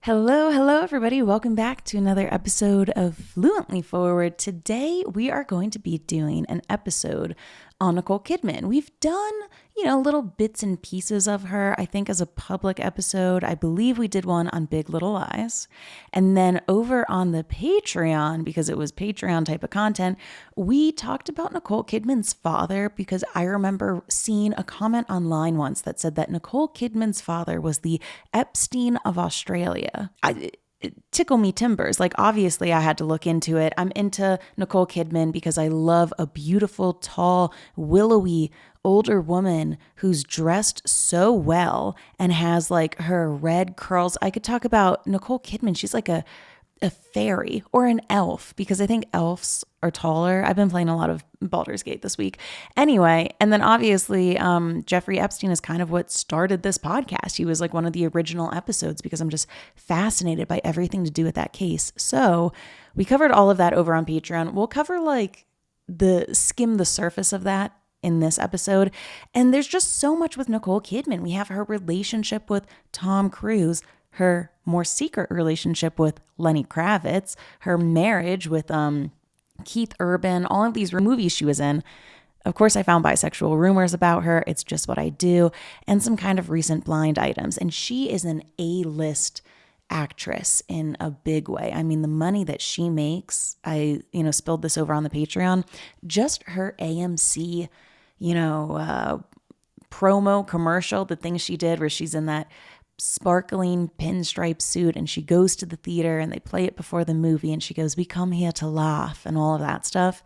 Hello, everybody. Welcome back to another episode of Fluently Forward. Today, we are going to be doing an episode on Nicole Kidman. We've done, little bits and pieces of her, I think, as a public episode. I believe we did one on Big Little Lies. And then over on the Patreon, because it was Patreon type of content, we talked about Nicole Kidman's father because I remember seeing a comment online once that said that Nicole Kidman's father was the Epstein of Australia. Tickle me timbers. Like, obviously I had to look into it. I'm into Nicole Kidman because I love a beautiful, tall, willowy older woman who's dressed so well and has like her red curls. I could talk about Nicole Kidman. She's like a fairy or an elf because I think elves are taller. I've been playing a lot of Baldur's Gate this week. Anyway, and then obviously Jeffrey Epstein is kind of what started this podcast. He was like one of the original episodes because I'm just fascinated by everything to do with that case. So we covered all of that over on Patreon. We'll cover like skim the surface of that in this episode. And there's just so much with Nicole Kidman. We have her relationship with Tom Cruise, her more secret relationship with Lenny Kravitz, her marriage with Keith Urban, all of these movies she was in. Of course, I found bisexual rumors about her. It's just what I do. And some kind of recent blind items. And she is an A-list actress in a big way. I mean, the money that she makes, I spilled this over on the Patreon, just her AMC, promo commercial, the thing she did where she's in that sparkling pinstripe suit and she goes to the theater and they play it before the movie and she goes, "We come here to laugh," and all of that stuff.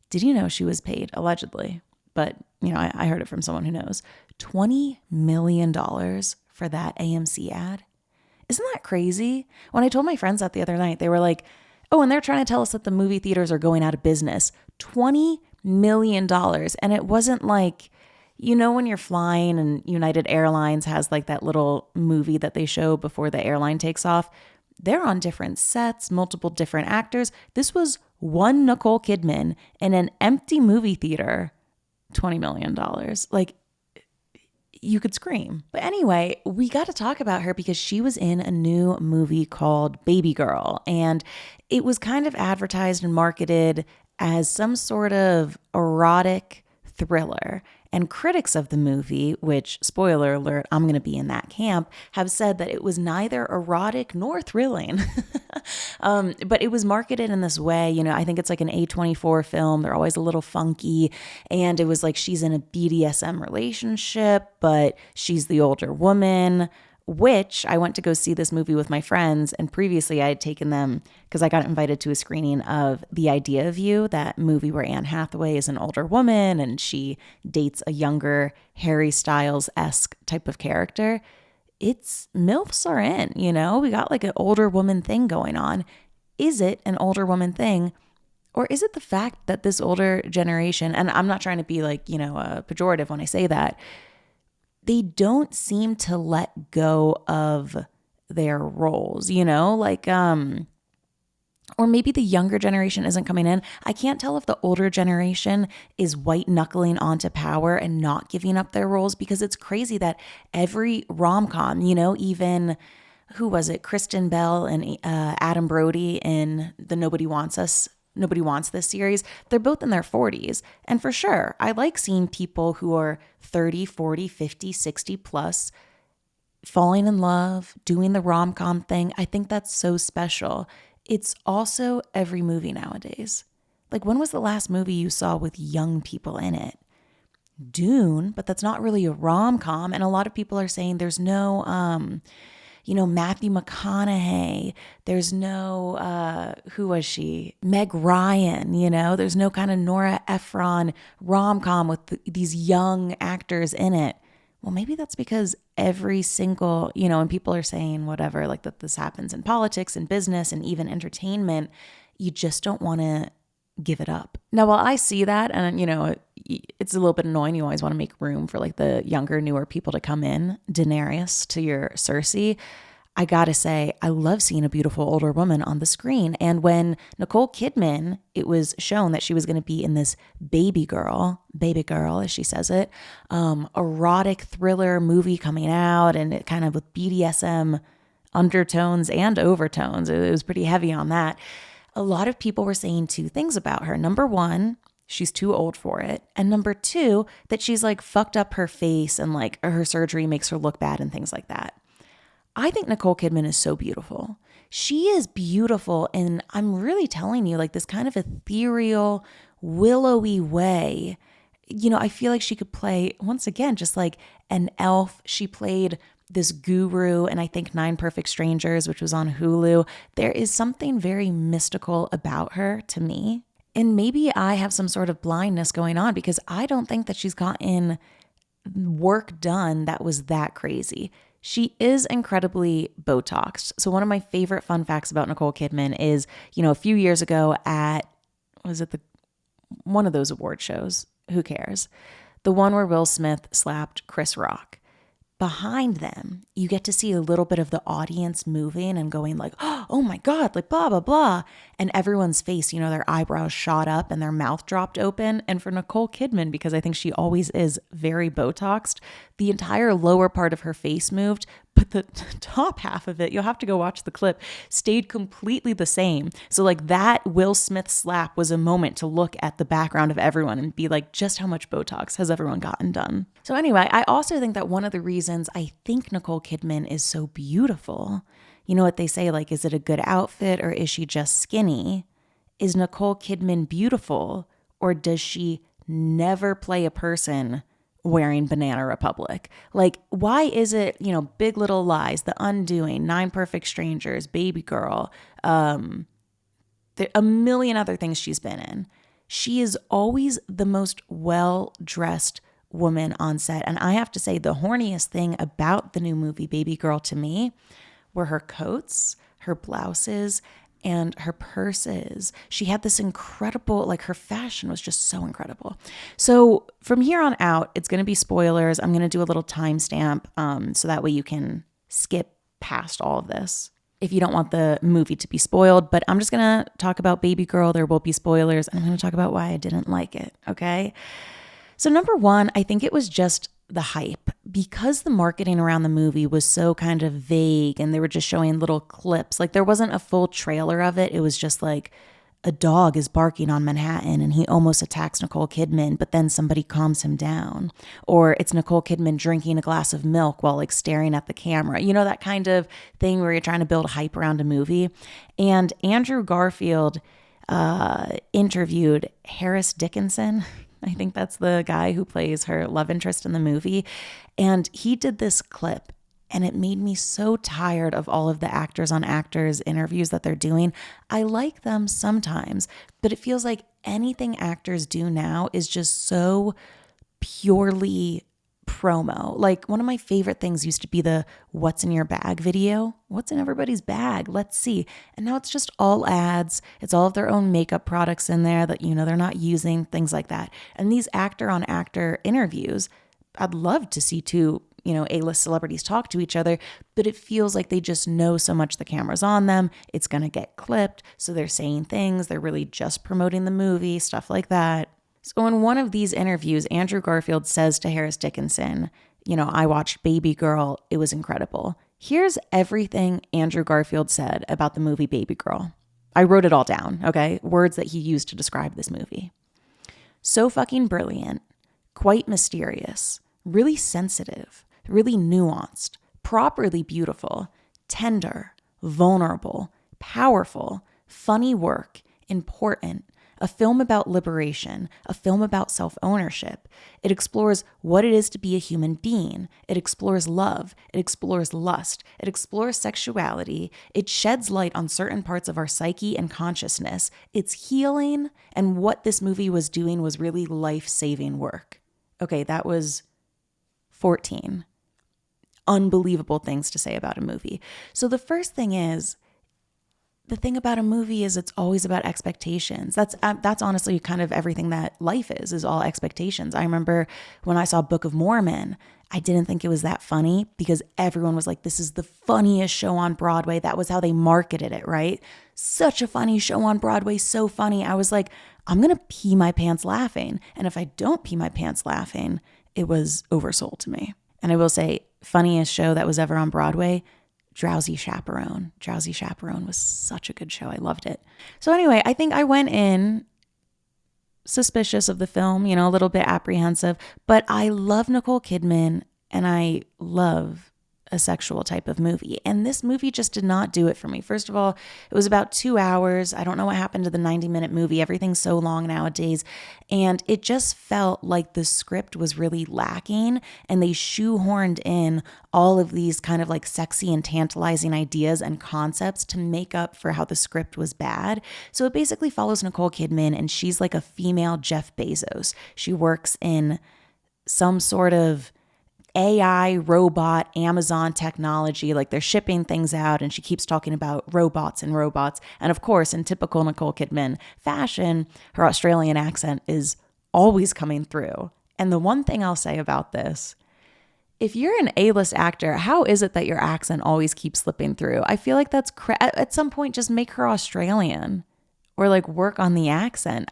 Did you know she was paid, allegedly, but I heard it from someone who knows, $20 million for that AMC ad? Isn't that crazy? When I told my friends that the other night, they were like, "Oh, and they're trying to tell us that the movie theaters are going out of business." $20 million. And it wasn't like, when you're flying and United Airlines has like that little movie that they show before the airline takes off. They're on different sets, multiple different actors. This was one Nicole Kidman in an empty movie theater, $20 million. Like, you could scream. But anyway, we got to talk about her because she was in a new movie called Baby Girl. And it was kind of advertised and marketed as some sort of erotic thriller. And critics of the movie, which, spoiler alert, I'm going to be in that camp, have said that it was neither erotic nor thrilling. But it was marketed in this way. I think it's like an A24 film. They're always a little funky. And it was like she's in a BDSM relationship, but she's the older woman, which I went to go see this movie with my friends. And previously I had taken them because I got invited to a screening of The Idea of You, that movie where Anne Hathaway is an older woman and she dates a younger Harry Styles-esque type of character. It's MILFs are in, we got like an older woman thing going on. Is it an older woman thing? Or is it the fact that this older generation, and I'm not trying to be like, pejorative when I say that, they don't seem to let go of their roles, or maybe the younger generation isn't coming in. I can't tell if the older generation is white knuckling onto power and not giving up their roles, because it's crazy that every rom-com, even, who was it? Kristen Bell and Adam Brody in the Nobody Wants This series, they're both in their 40s. And for sure, I like seeing people who are 30, 40, 50, 60 plus falling in love, doing the rom-com thing. I think that's so special. It's also every movie nowadays. Like, when was the last movie you saw with young people in it? Dune, but that's not really a rom-com. And a lot of people are saying there's no Matthew McConaughey. There's no, who was she? Meg Ryan, there's no kind of Nora Ephron rom-com with these young actors in it. Well, maybe that's because every single, and people are saying whatever, like that this happens in politics and business and even entertainment, you just don't want to give it up. Now, while I see that, and it's a little bit annoying, you always want to make room for like the younger, newer people to come in, Daenerys to your Cersei, I gotta say, I love seeing a beautiful older woman on the screen. And when Nicole Kidman, it was shown that she was going to be in this baby girl, as she says it, erotic thriller movie coming out, and it kind of with BDSM undertones and overtones. It was pretty heavy on that. A lot of people were saying two things about her. Number one, she's too old for it. And number two, that she's like fucked up her face and like her surgery makes her look bad and things like that. I think Nicole Kidman is so beautiful. She is beautiful. And I'm really telling you, like this kind of ethereal, willowy way. You know, I feel like she could play, once again, just like an elf. She played this guru and I think 9 Perfect Strangers, which was on Hulu. There is something very mystical about her to me. And maybe I have some sort of blindness going on because I don't think that she's gotten work done that was that crazy. She is incredibly Botoxed. So one of my favorite fun facts about Nicole Kidman is, you know, a few years ago at, was it one of those award shows? Who cares? The one where Will Smith slapped Chris Rock. Behind them, you get to see a little bit of the audience moving and going like, oh my God, like blah, blah, blah. And everyone's face, you know, their eyebrows shot up and their mouth dropped open. And for Nicole Kidman, because I think she always is very Botoxed, the entire lower part of her face moved, but the top half of it, you'll have to go watch the clip, stayed completely the same. So like that Will Smith slap was a moment to look at the background of everyone and be like, just how much Botox has everyone gotten done? So anyway, I also think that one of the reasons I think Nicole Kidman is so beautiful, you know what they say, like, is it a good outfit or is she just skinny? Is Nicole Kidman beautiful or does she never play a person wearing Banana Republic? Like, why is it, you know, Big Little Lies, The Undoing, 9 Perfect Strangers, Baby Girl, a million other things she's been in. She is always the most well-dressed woman on set. And I have to say the horniest thing about the new movie Baby Girl to me were her coats, her blouses, and her purses. She had this incredible, like her fashion was just so incredible. So from here on out, it's going to be spoilers. I'm going to do a little timestamp so that way you can skip past all of this if you don't want the movie to be spoiled. But I'm just going to talk about Baby Girl. There will be spoilers. And I'm going to talk about why I didn't like it. Okay. So number one, I think it was just the hype because the marketing around the movie was so kind of vague and they were just showing little clips. Like there wasn't a full trailer of it. It was just like a dog is barking on Manhattan and he almost attacks Nicole Kidman, but then somebody calms him down. Or it's Nicole Kidman drinking a glass of milk while like staring at the camera. You know, that kind of thing where you're trying to build hype around a movie. And Andrew Garfield interviewed Harris Dickinson. I think that's the guy who plays her love interest in the movie. And he did this clip and it made me so tired of all of the actors on actors interviews that they're doing. I like them sometimes, but it feels like anything actors do now is just so purely promo. Like one of my favorite things used to be the what's in your bag video. What's in everybody's bag? Let's see. And now it's just all ads. It's all of their own makeup products in there that, you know, they're not using, things like that. And these actor on actor interviews, I'd love to see two, you know, A-list celebrities talk to each other, but it feels like they just know so much the camera's on them. It's going to get clipped. So they're saying things. They're really just promoting the movie, stuff like that. So in one of these interviews, Andrew Garfield says to Harris Dickinson, you know, I watched Baby Girl. It was incredible. Here's everything Andrew Garfield said about the movie Baby Girl. I wrote it all down, okay? Words that he used to describe this movie. So fucking brilliant, quite mysterious, really sensitive, really nuanced, properly beautiful, tender, vulnerable, powerful, funny work, important, a film about liberation, a film about self-ownership. It explores what it is to be a human being. It explores love. It explores lust. It explores sexuality. It sheds light on certain parts of our psyche and consciousness. It's healing, and what this movie was doing was really life-saving work. Okay, that was 14 unbelievable things to say about a movie. So the first thing is, the thing about a movie is it's always about expectations. That's honestly kind of everything that life is all expectations. I remember when I saw Book of Mormon, I didn't think it was that funny because everyone was like, this is the funniest show on Broadway. That was how they marketed it, right? Such a funny show on Broadway, so funny. I was like, I'm going to pee my pants laughing. And if I don't pee my pants laughing, it was oversold to me. And I will say, funniest show that was ever on Broadway, Drowsy Chaperone. Drowsy Chaperone was such a good show. I loved it. So anyway, I think I went in suspicious of the film, a little bit apprehensive, but I love Nicole Kidman and I love a sexual type of movie. And this movie just did not do it for me. First of all, it was about 2 hours. I don't know what happened to the 90-minute movie. Everything's so long nowadays. And it just felt like the script was really lacking and they shoehorned in all of these kind of like sexy and tantalizing ideas and concepts to make up for how the script was bad. So it basically follows Nicole Kidman and she's like a female Jeff Bezos. She works in some sort of AI, robot, Amazon technology, like they're shipping things out and she keeps talking about robots and robots. And of course, in typical Nicole Kidman fashion, her Australian accent is always coming through. And the one thing I'll say about this, if you're an A-list actor, how is it that your accent always keeps slipping through? I feel like that's at some point just make her Australian or like work on the accent.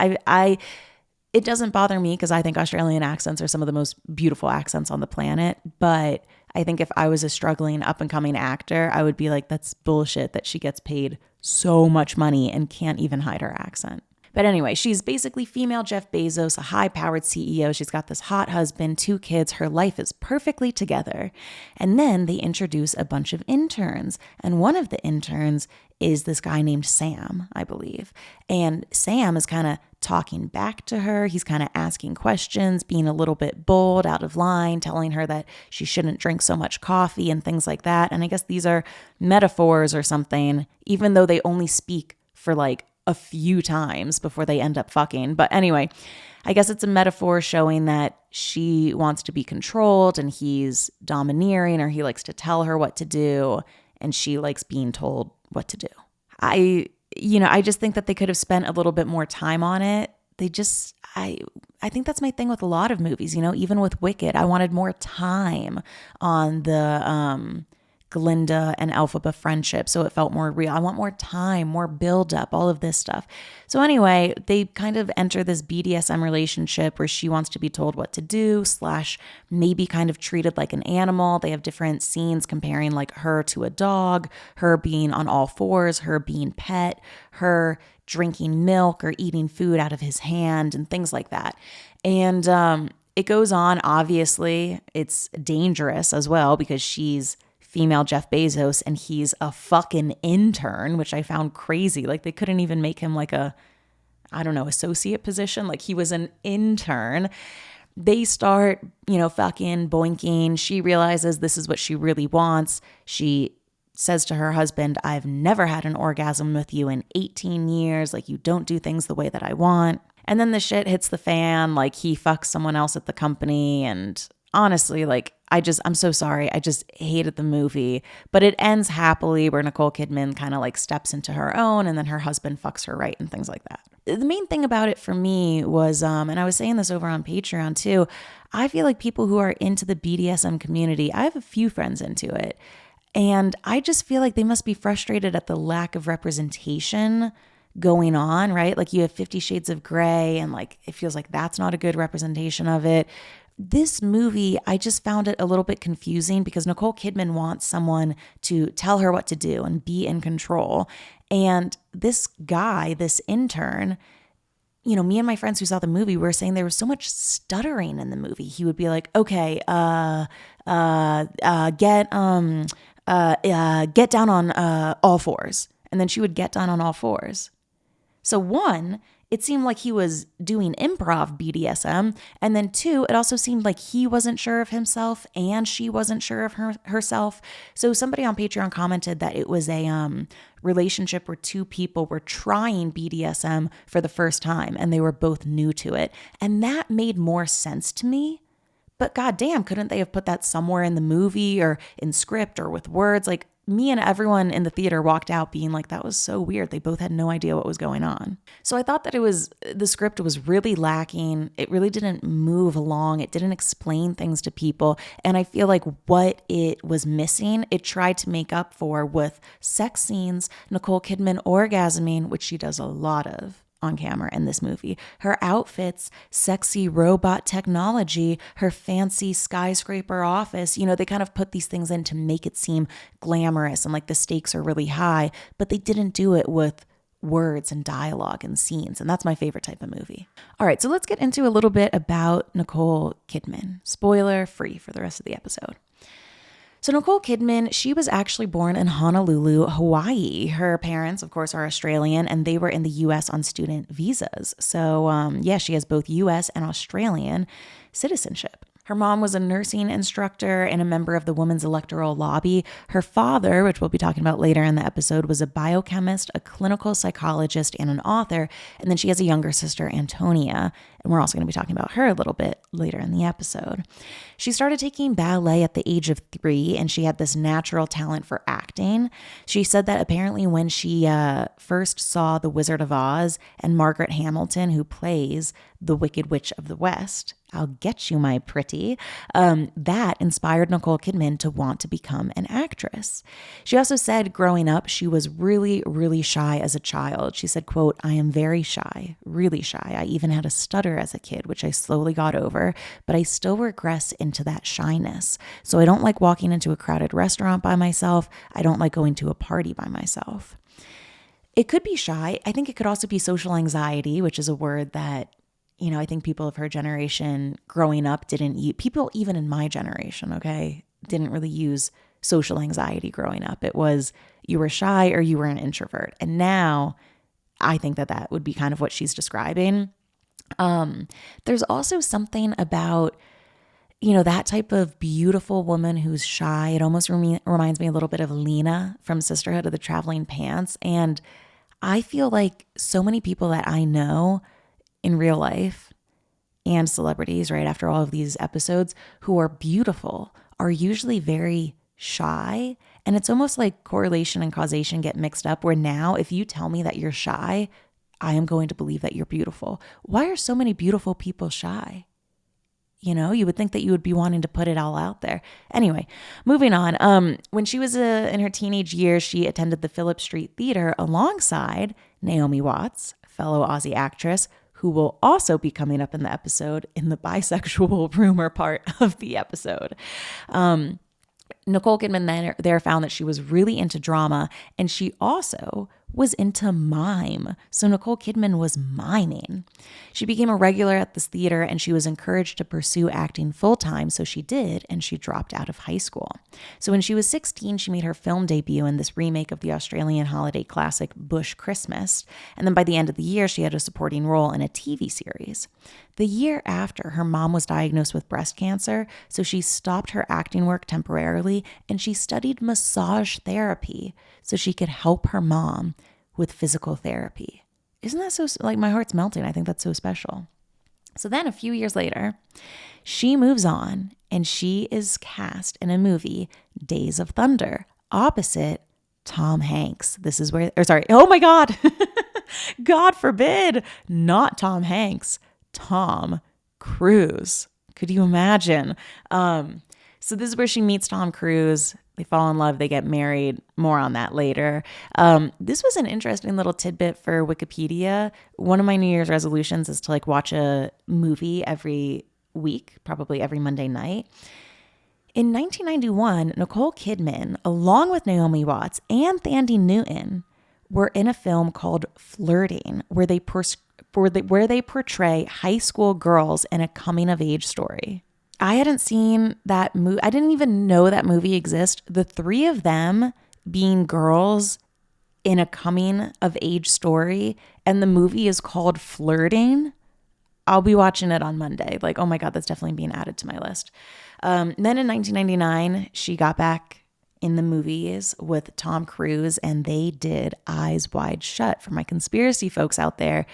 It doesn't bother me because I think Australian accents are some of the most beautiful accents on the planet. But I think if I was a struggling up and coming actor, I would be like, that's bullshit that she gets paid so much money and can't even hide her accent. But anyway, she's basically female Jeff Bezos, a high-powered CEO. She's got this hot husband, 2 kids. Her life is perfectly together. And then they introduce a bunch of interns. And one of the interns is this guy named Sam, I believe. And Sam is kind of talking back to her. He's kind of asking questions, being a little bit bold, out of line, telling her that she shouldn't drink so much coffee and things like that. And I guess these are metaphors or something, even though they only speak for like a few times before they end up fucking. But anyway, I guess it's a metaphor showing that she wants to be controlled and he's domineering, or he likes to tell her what to do and she likes being told what to do. I just think that they could have spent a little bit more time on it. I think that's my thing with a lot of movies, even with Wicked. I wanted more time on the Glinda and Elphaba friendship, so it felt more real. I want more time, more build up, all of this stuff. So anyway, they kind of enter this BDSM relationship where she wants to be told what to do / maybe kind of treated like an animal. They have different scenes comparing like her to a dog, her being on all fours, her being pet, her drinking milk or eating food out of his hand and things like that. And it goes on. Obviously, it's dangerous as well because she's female Jeff Bezos and he's a fucking intern, which I found crazy. Like they couldn't even make him like associate position. Like he was an intern. They start, fucking boinking. She realizes this is what she really wants. She says to her husband, I've never had an orgasm with you in 18 years. Like you don't do things the way that I want. And then the shit hits the fan. Like he fucks someone else at the company. And honestly, like I'm so sorry. I just hated the movie, but it ends happily where Nicole Kidman kind of like steps into her own and then her husband fucks her right and things like that. The main thing about it for me was, and I was saying this over on Patreon too, I feel like people who are into the BDSM community, I have a few friends into it, and I just feel like they must be frustrated at the lack of representation going on, right? Like you have 50 Shades of Grey and like it feels like that's not a good representation of it. This movie, I just found it a little bit confusing because Nicole Kidman wants someone to tell her what to do and be in control. And this guy, this intern, me and my friends who saw the movie were saying there was so much stuttering in the movie. He would be like, okay, get down on all fours. And then she would get down on all fours. So 1, it seemed like he was doing improv BDSM. And then 2, it also seemed like he wasn't sure of himself and she wasn't sure of herself. So somebody on Patreon commented that it was a relationship where 2 people were trying BDSM for the first time and they were both new to it. And that made more sense to me. But goddamn, couldn't they have put that somewhere in the movie or in script or with words? Like me and everyone in the theater walked out being like, that was so weird. They both had no idea what was going on. So I thought that the script was really lacking. It really didn't move along. It didn't explain things to people. And I feel like what it was missing, it tried to make up for with sex scenes, Nicole Kidman orgasming, which she does a lot of on camera in this movie. Her outfits, sexy robot technology, her fancy skyscraper office, you know, they kind of put these things in to make it seem glamorous and like the stakes are really high, but they didn't do it with words and dialogue and scenes. And that's my favorite type of movie. All right, so let's get into a little bit about Nicole Kidman. Spoiler free for the rest of the episode. So Nicole Kidman, she was actually born in Honolulu, Hawaii. Her parents, of course, are Australian, and they were in the U.S. on student visas. So yeah, she has both U.S. and Australian citizenship. Her mom was a nursing instructor and a member of the women's electoral lobby. Her father, which we'll be talking about later in the episode, was a biochemist, a clinical psychologist, and an author. And then she has a younger sister, Antonia. And we're also going to be talking about her a little bit later in the episode. She started taking ballet at the age of 3, and she had this natural talent for acting. She said that apparently when she first saw The Wizard of Oz and Margaret Hamilton, who plays the Wicked Witch of the West, I'll get you, my pretty, that inspired Nicole Kidman to want to become an actress. She also said growing up, she was really, really shy as a child. She said, quote, "I am very shy, really shy. I even had a stutter as a kid, which I slowly got over, but I still regress into that shyness. So I don't like walking into a crowded restaurant by myself. I don't like going to a party by myself." It could be shy. I think it could also be social anxiety, which is a word that, you know, I think people of her generation growing up didn't use. People even in my generation, okay, didn't really use social anxiety growing up. It was you were shy or you were an introvert. And now I think that that would be kind of what she's describing. There's also something about, you know, that type of beautiful woman who's shy. It almost reminds me a little bit of Lena from Sisterhood of the Traveling Pants. And I feel like so many people that I know in real life and celebrities, right, after all of these episodes, who are beautiful are usually very shy. And it's almost like correlation and causation get mixed up, where now if you tell me that you're shy, I am going to believe that you're beautiful. Why are so many beautiful people shy? You know, you would think that you would be wanting to put it all out there. Anyway, moving on. When she was in her teenage years, she attended the Phillip Street Theater alongside Naomi Watts, fellow Aussie actress, who will also be coming up in the episode in the bisexual rumor part of the episode. Nicole Kidman there found that she was really into drama, and she also was into mime. So Nicole Kidman was miming. She became a regular at this theater, and she was encouraged to pursue acting full-time, so she did, and she dropped out of high school. So when she was 16, she made her film debut in this remake of the Australian holiday classic Bush Christmas, and then by the end of the year, she had a supporting role in a TV series. The year after, her mom was diagnosed with breast cancer, so she stopped her acting work temporarily, and she studied massage therapy so she could help her mom with physical therapy. Isn't that so, like, my heart's melting. I think that's so special. So then a few years later, she moves on and she is cast in a movie, Days of Thunder, opposite Tom Hanks. Oh my God. God forbid, not Tom Hanks, Tom Cruise. Could you imagine? So this is where she meets Tom Cruise. They fall in love. They get married. More on that later. This was an interesting little tidbit for Wikipedia. One of my New Year's resolutions is to watch a movie every week, probably every Monday night. In 1991, Nicole Kidman, along with Naomi Watts and Thandie Newton, were in a film called Flirting, where they portray high school girls in a coming-of-age story. I hadn't seen that movie. I didn't even know that movie exists. The three of them being girls in a coming-of-age story, and the movie is called Flirting. I'll be watching it on Monday. Oh my God, that's definitely being added to my list. Then in 1999, she got back in the movies with Tom Cruise, and they did Eyes Wide Shut. For my conspiracy folks out there,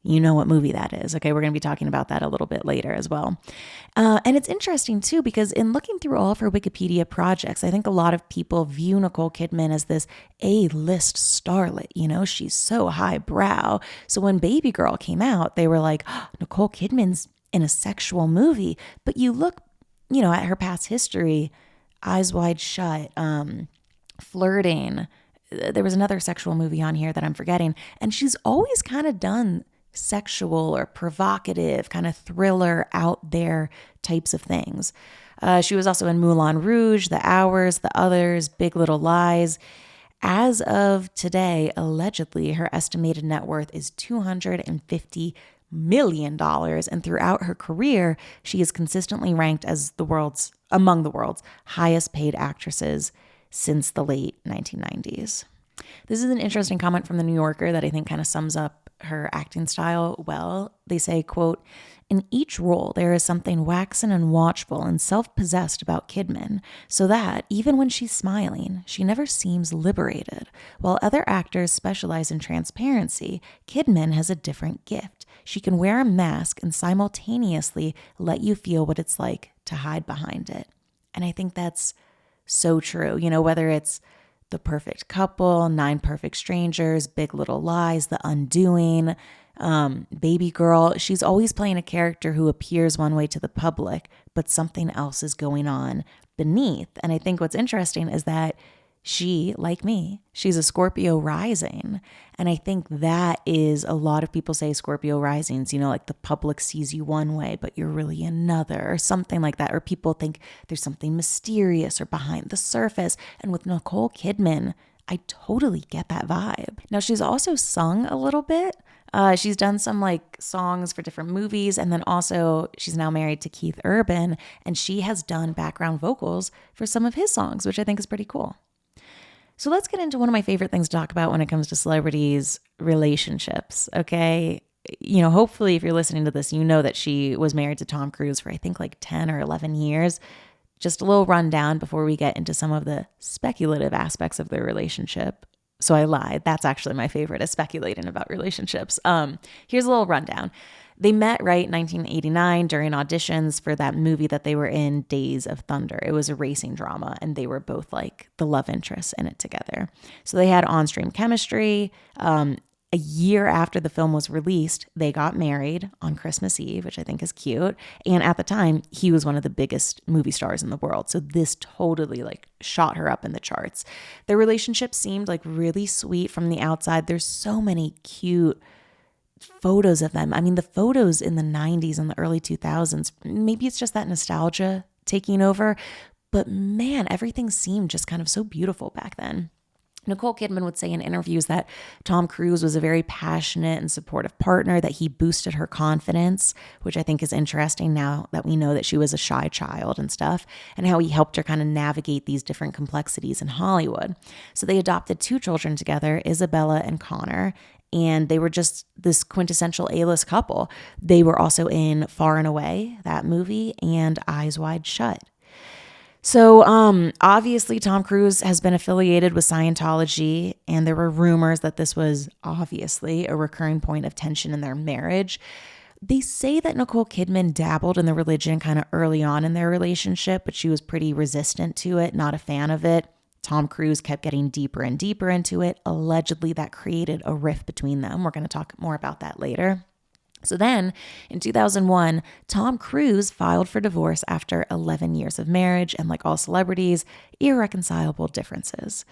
you know what movie that is. Okay, we're going to be talking about that a little bit later as well. And it's interesting too, because in looking through all of her Wikipedia projects, I think a lot of people view Nicole Kidman as this A-list starlet. You know, she's so highbrow. So when Baby Girl came out, they were like, oh, Nicole Kidman's in a sexual movie. But you look, you know, at her past history, Eyes Wide Shut, Flirting. There was another sexual movie on here that I'm forgetting. And she's always kind of done sexual or provocative, kind of thriller, out there types of things. She was also in Moulin Rouge, The Hours, The Others, Big Little Lies. As of today, allegedly, her estimated net worth is $250 million. And throughout her career, she is consistently ranked as among the world's highest paid actresses since the late 1990s. This is an interesting comment from the New Yorker that I think kind of sums up her acting style well. They say, quote, "In each role, there is something waxen and watchful and self-possessed about Kidman, so that, even when she's smiling, she never seems liberated. While other actors specialize in transparency, Kidman has a different gift. She can wear a mask and simultaneously let you feel what it's like to hide behind it." And I think that's so true. You know, whether it's The Perfect Couple, 9 Perfect Strangers, Big Little Lies, The Undoing, Baby Girl, she's always playing a character who appears one way to the public, but something else is going on beneath. And I think what's interesting is that she, like me, she's a Scorpio rising. And I think that is, a lot of people say Scorpio risings, you know, like the public sees you one way, but you're really another, or something like that. Or people think there's something mysterious or behind the surface. And with Nicole Kidman, I totally get that vibe. Now, she's also sung a little bit. She's done some like songs for different movies. And then also she's now married to Keith Urban, and she has done background vocals for some of his songs, which I think is pretty cool. So let's get into one of my favorite things to talk about when it comes to celebrities' relationships, okay? You know, hopefully if you're listening to this, you know that she was married to Tom Cruise for I think like 10 or 11 years. Just a little rundown before we get into some of the speculative aspects of their relationship. So I lied. That's actually my favorite, is speculating about relationships. Here's a little rundown. They met, right, in 1989 during auditions for that movie that they were in, Days of Thunder. It was a racing drama, and they were both like the love interests in it together. So they had on-screen chemistry. A year after the film was released, they got married on Christmas Eve, which I think is cute. And at the time, he was one of the biggest movie stars in the world. So this totally like shot her up in the charts. Their relationship seemed like really sweet from the outside. There's so many cute photos of them. I mean, the photos in the 90s and the early 2000s, maybe it's just that nostalgia taking over, but man, everything seemed just kind of so beautiful back then. Nicole Kidman would say in interviews that Tom Cruise was a very passionate and supportive partner, that he boosted her confidence, which I think is interesting now that we know that she was a shy child and stuff, and how he helped her kind of navigate these different complexities in Hollywood. So they adopted 2 children together, Isabella and Connor, and they were just this quintessential A-list couple. They were also in Far and Away, that movie, and Eyes Wide Shut. So obviously Tom Cruise has been affiliated with Scientology, and there were rumors that this was obviously a recurring point of tension in their marriage. They say that Nicole Kidman dabbled in the religion kind of early on in their relationship, but she was pretty resistant to it, not a fan of it. Tom Cruise kept getting deeper and deeper into it. Allegedly, that created a rift between them. We're going to talk more about that later. So then, in 2001, Tom Cruise filed for divorce after 11 years of marriage and, like all celebrities, irreconcilable differences.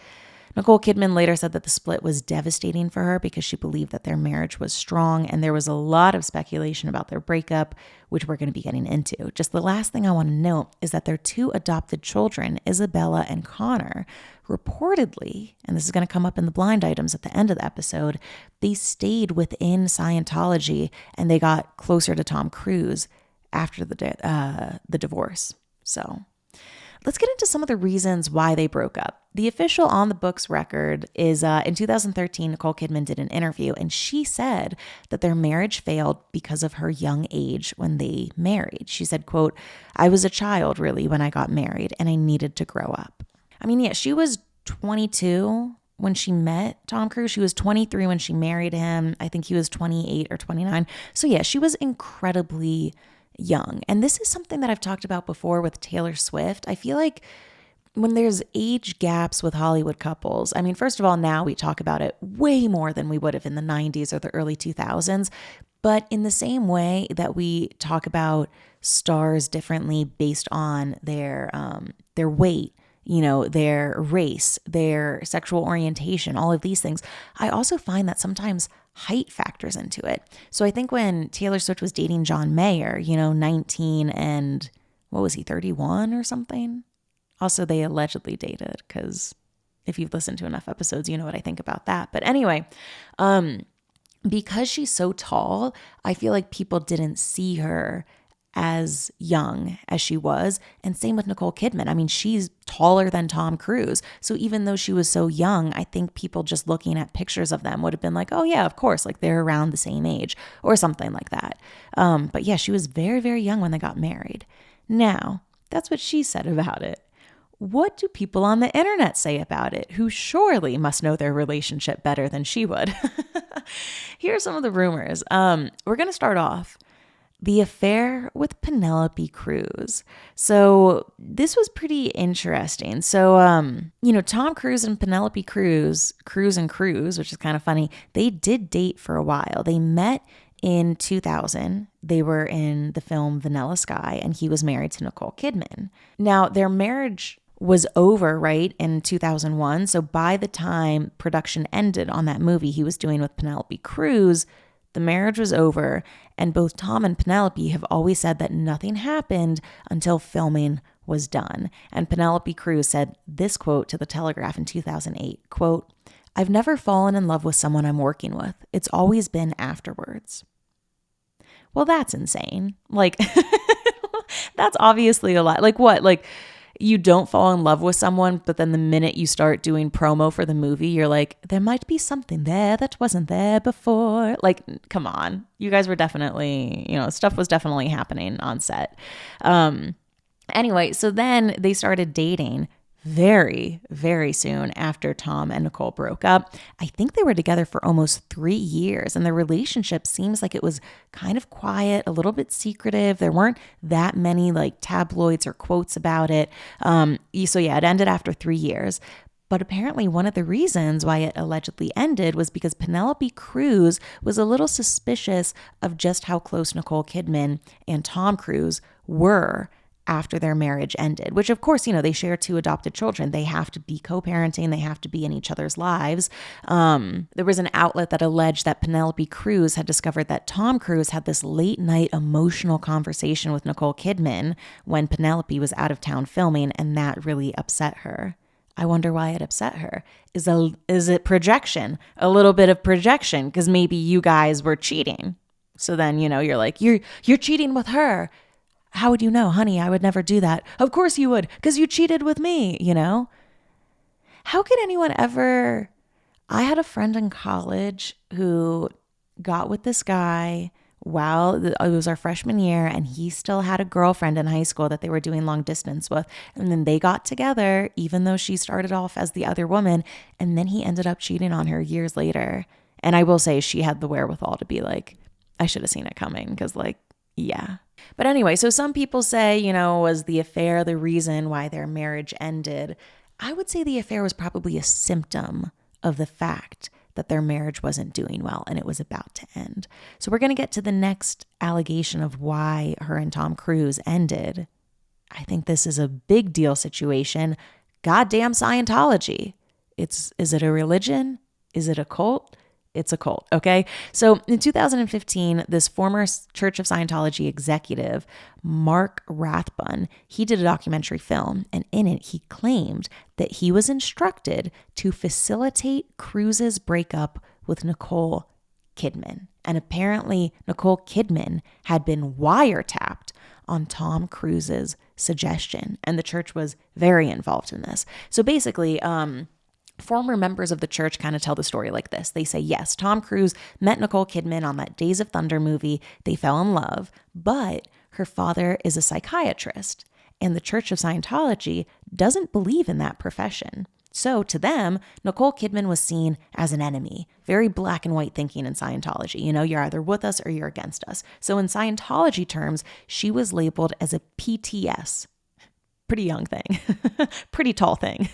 Nicole Kidman later said that the split was devastating for her because she believed that their marriage was strong, and there was a lot of speculation about their breakup, which we're going to be getting into. Just the last thing I want to note is that their 2 adopted children, Isabella and Connor, reportedly, and this is going to come up in the blind items at the end of the episode, they stayed within Scientology and they got closer to Tom Cruise after the divorce. So let's get into some of the reasons why they broke up. The official on the books record is in 2013, Nicole Kidman did an interview, and she said that their marriage failed because of her young age when they married. She said, quote, "I was a child really when I got married, and I needed to grow up." I mean, yeah, she was 22 when she met Tom Cruise. She was 23 when she married him. I think he was 28 or 29. So yeah, she was incredibly young. And this is something that I've talked about before with Taylor Swift. I feel like when there's age gaps with Hollywood couples, I mean, first of all, now we talk about it way more than we would have in the 90s or the early 2000s. But in the same way that we talk about stars differently based on their weight, their race, their sexual orientation, all of these things. I also find that sometimes height factors into it. So I think when Taylor Swift was dating John Mayer, 19 and what was he, 31 or something? Also, they allegedly dated, because if you've listened to enough episodes, you know what I think about that. But anyway, because she's so tall, I feel like people didn't see her as young as she was. And same with Nicole Kidman. I mean, she's taller than Tom Cruise. So even though she was so young, I think people just looking at pictures of them would have been like, oh yeah, of course, like they're around the same age or something like that. But yeah, she was very, very young when they got married. Now, that's what she said about it. What do people on the internet say about it, who surely must know their relationship better than she would? Here are some of the rumors. We're going to start off. The affair with Penelope Cruz. So this was pretty interesting. So, Tom Cruise and Penelope Cruz, which is kind of funny, they did date for a while. They met in 2000. They were in the film Vanilla Sky, and he was married to Nicole Kidman. Now, their marriage was over, right, in 2001. So by the time production ended on that movie he was doing with Penelope Cruz, the marriage was over, and both Tom and Penelope have always said that nothing happened until filming was done. And Penelope Cruz said this quote to The Telegraph in 2008, quote, "I've never fallen in love with someone I'm working with. It's always been afterwards." Well, that's insane. Like, that's obviously a lot. Like what? Like, you don't fall in love with someone, but then the minute you start doing promo for the movie, you're like, there might be something there that wasn't there before. Like, come on. You guys were definitely, stuff was definitely happening on set. Anyway, so then they started dating very, very soon after Tom and Nicole broke up. I think they were together for almost 3 years, and their relationship seems like it was kind of quiet, a little bit secretive. There weren't that many like tabloids or quotes about it. So yeah, it ended after 3 years. But apparently one of the reasons why it allegedly ended was because Penelope Cruz was a little suspicious of just how close Nicole Kidman and Tom Cruise were after their marriage ended, which of course, they share 2 adopted children. They have to be co-parenting. They have to be in each other's lives. There was an outlet that alleged that Penelope Cruz had discovered that Tom Cruise had this late night emotional conversation with Nicole Kidman when Penelope was out of town filming, and that really upset her. I wonder why it upset her. Is it projection? A little bit of projection, because maybe you guys were cheating. So then, you're like, you're cheating with her. How would you know? Honey, I would never do that. Of course you would, because you cheated with me, How could anyone ever... I had a friend in college who got with this guy while it was our freshman year, and he still had a girlfriend in high school that they were doing long distance with. And then they got together, even though she started off as the other woman, and then he ended up cheating on her years later. And I will say she had the wherewithal to be like, I should have seen it coming, because yeah. But anyway, so some people say, was the affair the reason why their marriage ended? I would say the affair was probably a symptom of the fact that their marriage wasn't doing well and it was about to end. So we're going to get to the next allegation of why her and Tom Cruise ended. I think this is a big deal situation. Goddamn Scientology. Is it a religion? Is it a cult? It's a cult, okay? So in 2015, this former Church of Scientology executive, Mark Rathbun, he did a documentary film, and in it, he claimed that he was instructed to facilitate Cruise's breakup with Nicole Kidman. And apparently, Nicole Kidman had been wiretapped on Tom Cruise's suggestion, and the church was very involved in this. So basically, former members of the church kind of tell the story like this. They say, yes, Tom Cruise met Nicole Kidman on that Days of Thunder movie. They fell in love, but her father is a psychiatrist, and the Church of Scientology doesn't believe in that profession. So to them, Nicole Kidman was seen as an enemy. Very black and white thinking in Scientology. You're either with us or you're against us. So in Scientology terms, she was labeled as a PTS. Pretty young thing, pretty tall thing,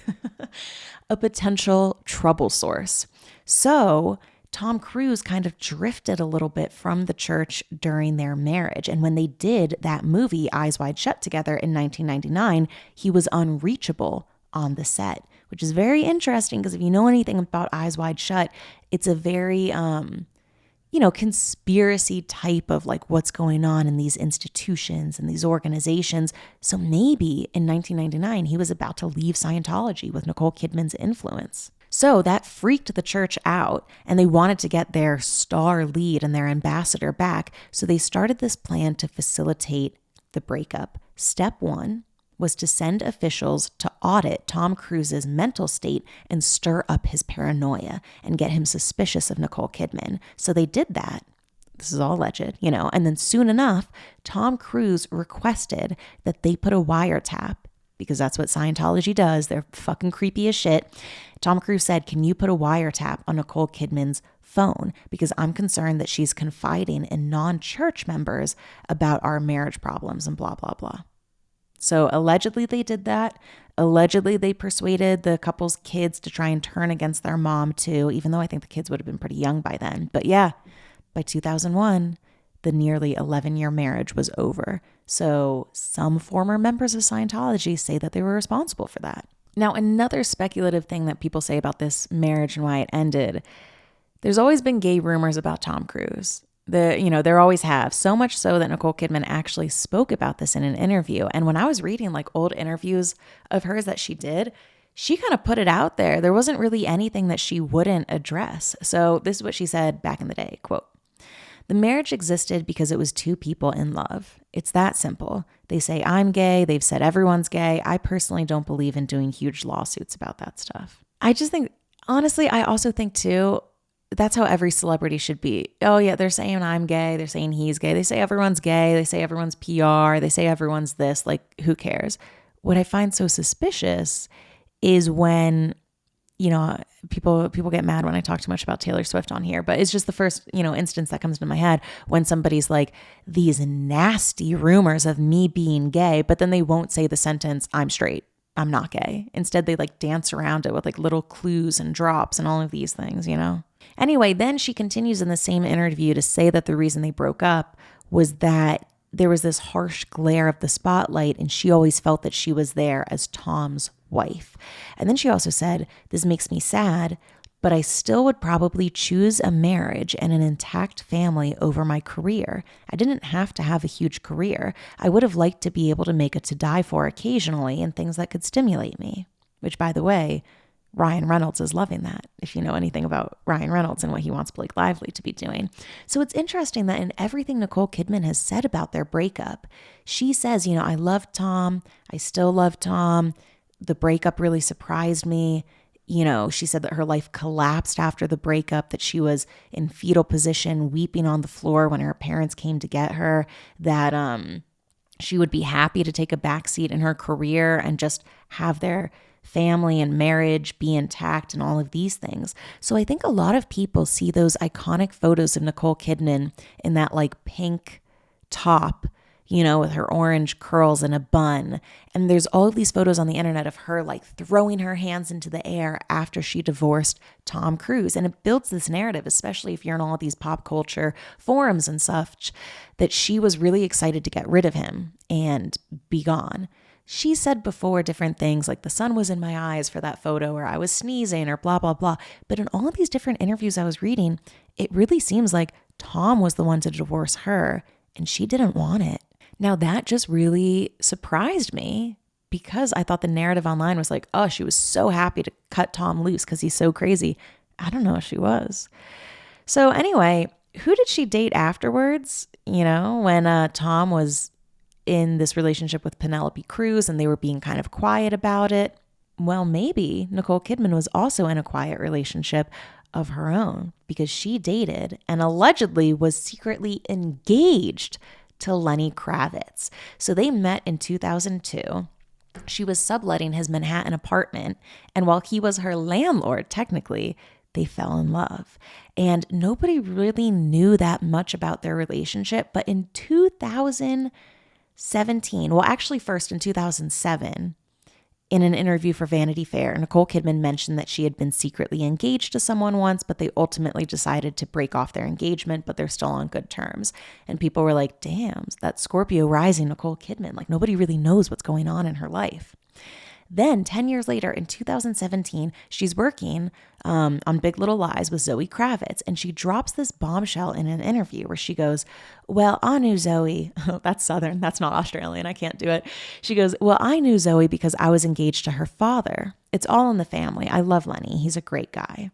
a potential trouble source. So Tom Cruise kind of drifted a little bit from the church during their marriage. And when they did that movie, Eyes Wide Shut, together in 1999, he was unreachable on the set, which is very interesting because if you know anything about Eyes Wide Shut, it's a very, conspiracy type of like what's going on in these institutions and these organizations. So maybe in 1999, he was about to leave Scientology with Nicole Kidman's influence. So that freaked the church out, and they wanted to get their star lead and their ambassador back. So they started this plan to facilitate the breakup. Step one was to send officials to audit Tom Cruise's mental state and stir up his paranoia and get him suspicious of Nicole Kidman. So they did that. This is all alleged, and then soon enough, Tom Cruise requested that they put a wiretap, because that's what Scientology does. They're fucking creepy as shit. Tom Cruise said, "Can you put a wiretap on Nicole Kidman's phone? Because I'm concerned that she's confiding in non-church members about our marriage problems and blah, blah, blah." So allegedly they did that. Allegedly they persuaded the couple's kids to try and turn against their mom too, even though I think the kids would have been pretty young by then. But yeah, by 2001, the nearly 11-year marriage was over. So some former members of Scientology say that they were responsible for that. Now, another speculative thing that people say about this marriage and why it ended, there's always been gay rumors about Tom Cruise. There always have, so much so that Nicole Kidman actually spoke about this in an interview. And when I was reading like old interviews of hers that she did, she kind of put it out there. There wasn't really anything that she wouldn't address. So this is what she said back in the day, quote, "The marriage existed because it was two people in love. It's that simple. They say I'm gay. They've said everyone's gay. I personally don't believe in doing huge lawsuits about that stuff." I just think, honestly, I also think too, that's how every celebrity should be. Oh yeah, they're saying I'm gay. They're saying he's gay. They say everyone's gay. They say everyone's PR. They say everyone's this. Like, who cares? What I find so suspicious is when, people get mad when I talk too much about Taylor Swift on here, but it's just the first, instance that comes to my head when somebody's like, these nasty rumors of me being gay, but then they won't say the sentence, "I'm straight, I'm not gay." Instead, they like dance around it with like little clues and drops and all of these things, Anyway, then she continues in the same interview to say that the reason they broke up was that there was this harsh glare of the spotlight, and she always felt that she was there as Tom's wife. And then she also said, "This makes me sad, but I still would probably choose a marriage and an intact family over my career. I didn't have to have a huge career. I would have liked to be able to make it to die for occasionally and things that could stimulate me." Which, by the way, Ryan Reynolds is loving that, if you know anything about Ryan Reynolds and what he wants Blake Lively to be doing. So it's interesting that in everything Nicole Kidman has said about their breakup, she says, "I love Tom. I still love Tom. The breakup really surprised me." She said that her life collapsed after the breakup, that she was in fetal position, weeping on the floor when her parents came to get her, that she would be happy to take a backseat in her career and just have their family and marriage be intact and all of these things. So I think a lot of people see those iconic photos of Nicole Kidman in that like pink top, with her orange curls and a bun. And there's all of these photos on the internet of her like throwing her hands into the air after she divorced Tom Cruise. And it builds this narrative, especially if you're in all of these pop culture forums and such, that she was really excited to get rid of him and be gone. She said before different things like the sun was in my eyes for that photo, or I was sneezing, or blah, blah, blah. But in all of these different interviews I was reading, it really seems like Tom was the one to divorce her and she didn't want it. Now that just really surprised me because I thought the narrative online was like, oh, she was so happy to cut Tom loose because he's so crazy. I don't know if she was. So anyway, who did she date afterwards? When Tom was in this relationship with Penelope Cruz and they were being kind of quiet about it. Well, maybe Nicole Kidman was also in a quiet relationship of her own because she dated and allegedly was secretly engaged to Lenny Kravitz. So they met in 2002. She was subletting his Manhattan apartment, and while he was her landlord, technically, they fell in love. And nobody really knew that much about their relationship, but in 2017, well, actually first in 2007, in an interview for Vanity Fair, Nicole Kidman mentioned that she had been secretly engaged to someone once, but they ultimately decided to break off their engagement, but they're still on good terms. And people were like, damn, that Scorpio rising Nicole Kidman, like nobody really knows what's going on in her life. Then 10 years later in 2017, she's working on Big Little Lies with Zoe Kravitz, and she drops this bombshell in an interview where she goes, well, I knew Zoe. That's Southern. That's not Australian. I can't do it. She goes, well, I knew Zoe because I was engaged to her father. It's all in the family. I love Lenny. He's a great guy.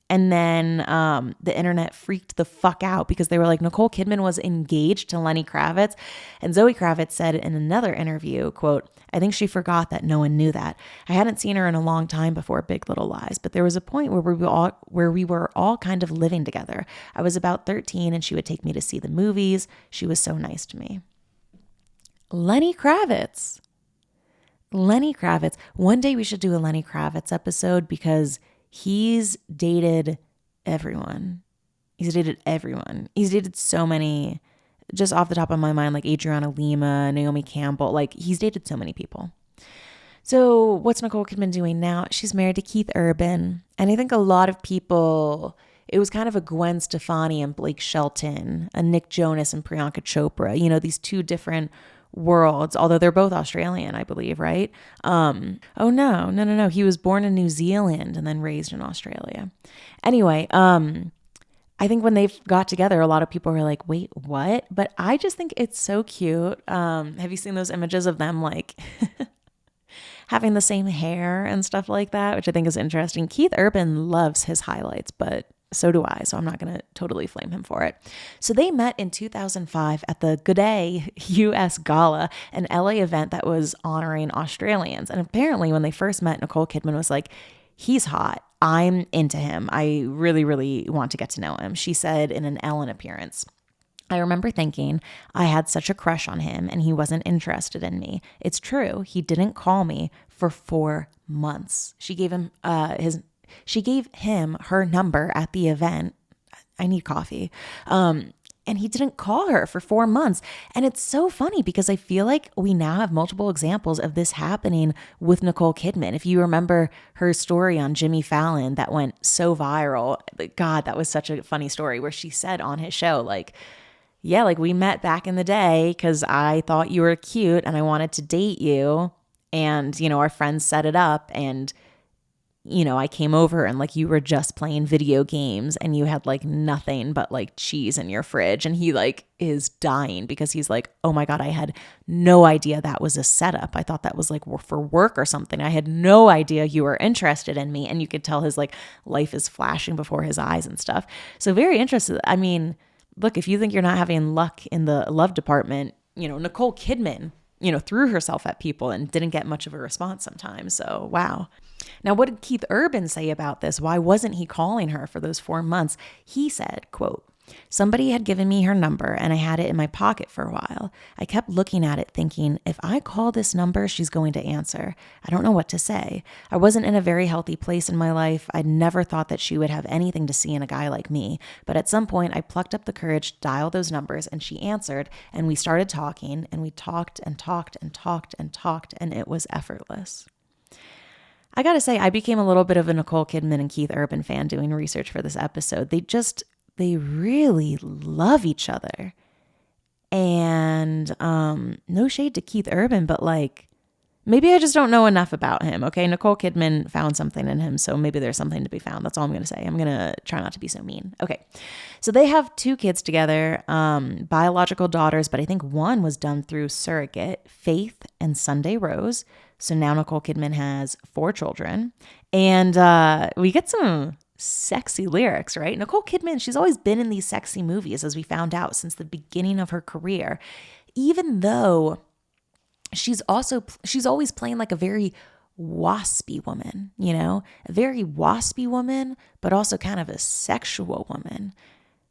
And then the internet freaked the fuck out because they were like, Nicole Kidman was engaged to Lenny Kravitz. And Zoe Kravitz said in another interview, quote, I think she forgot that no one knew that. I hadn't seen her in a long time before Big Little Lies, but there was a point where we were all kind of living together. I was about 13 and she would take me to see the movies. She was so nice to me. Lenny Kravitz. Lenny Kravitz. One day we should do a Lenny Kravitz episode because he's dated everyone. He's dated everyone. He's dated so many, just off the top of my mind, like Adriana Lima, Naomi Campbell. Like, he's dated so many people. So what's Nicole Kidman doing now? She's married to Keith Urban. And I think a lot of people, it was kind of a Gwen Stefani and Blake Shelton, a Nick Jonas and Priyanka Chopra, you know, these two different worlds, although they're both Australian, I believe, right? Oh no. He was born in New Zealand and then raised in Australia. Anyway, I think when they got together, a lot of people were like, wait, what? But I just think it's so cute. Have you seen those images of them like having the same hair and stuff like that, which I think is interesting. Keith Urban loves his highlights, but so do I, so I'm not going to totally flame him for it. So they met in 2005 at the Good Day US Gala, an LA event that was honoring Australians. And apparently when they first met, Nicole Kidman was like, he's hot. I'm into him. I really, really want to get to know him. She said in an Ellen appearance, I remember thinking I had such a crush on him and he wasn't interested in me. It's true. He didn't call me for 4 months. She gave him her number at the event. I need coffee. And he didn't call her for 4 months. And it's so funny because I feel like we now have multiple examples of this happening with Nicole Kidman. If you remember her story on Jimmy Fallon that went so viral, God, that was such a funny story where she said on his show, like, yeah, like we met back in the day because I thought you were cute and I wanted to date you. And, you know, our friends set it up and, you know, I came over and like you were just playing video games and you had like nothing but like cheese in your fridge. And he like is dying because he's like, oh my God, I had no idea that was a setup. I thought that was like for work or something. I had no idea you were interested in me. And you could tell his like life is flashing before his eyes and stuff. So very interested. I mean, look, if you think you're not having luck in the love department, you know, Nicole Kidman, you know, threw herself at people and didn't get much of a response sometimes. So, wow. Now, what did Keith Urban say about this? Why wasn't he calling her for those 4 months? He said, quote, somebody had given me her number and I had it in my pocket for a while. I kept looking at it thinking, if I call this number, she's going to answer. I don't know what to say. I wasn't in a very healthy place in my life. I'd never thought that she would have anything to see in a guy like me. But at some point, I plucked up the courage to dial those numbers and she answered and we started talking and we talked and talked and talked and talked and it was effortless. I gotta say, I became a little bit of a Nicole Kidman and Keith Urban fan doing research for this episode. They really love each other. And no shade to Keith Urban, but like, maybe I just don't know enough about him, okay? Nicole Kidman found something in him, so maybe there's something to be found. That's all I'm going to say. I'm going to try not to be so mean. Okay, so they have 2 kids together, biological daughters, but I think one was done through surrogate, Faith and Sunday Rose. So now Nicole Kidman has 4 children. And we get some sexy lyrics, right? Nicole Kidman, she's always been in these sexy movies, as we found out, since the beginning of her career, even though she's always playing like a very waspy woman, you know, a very waspy woman, but also kind of a sexual woman.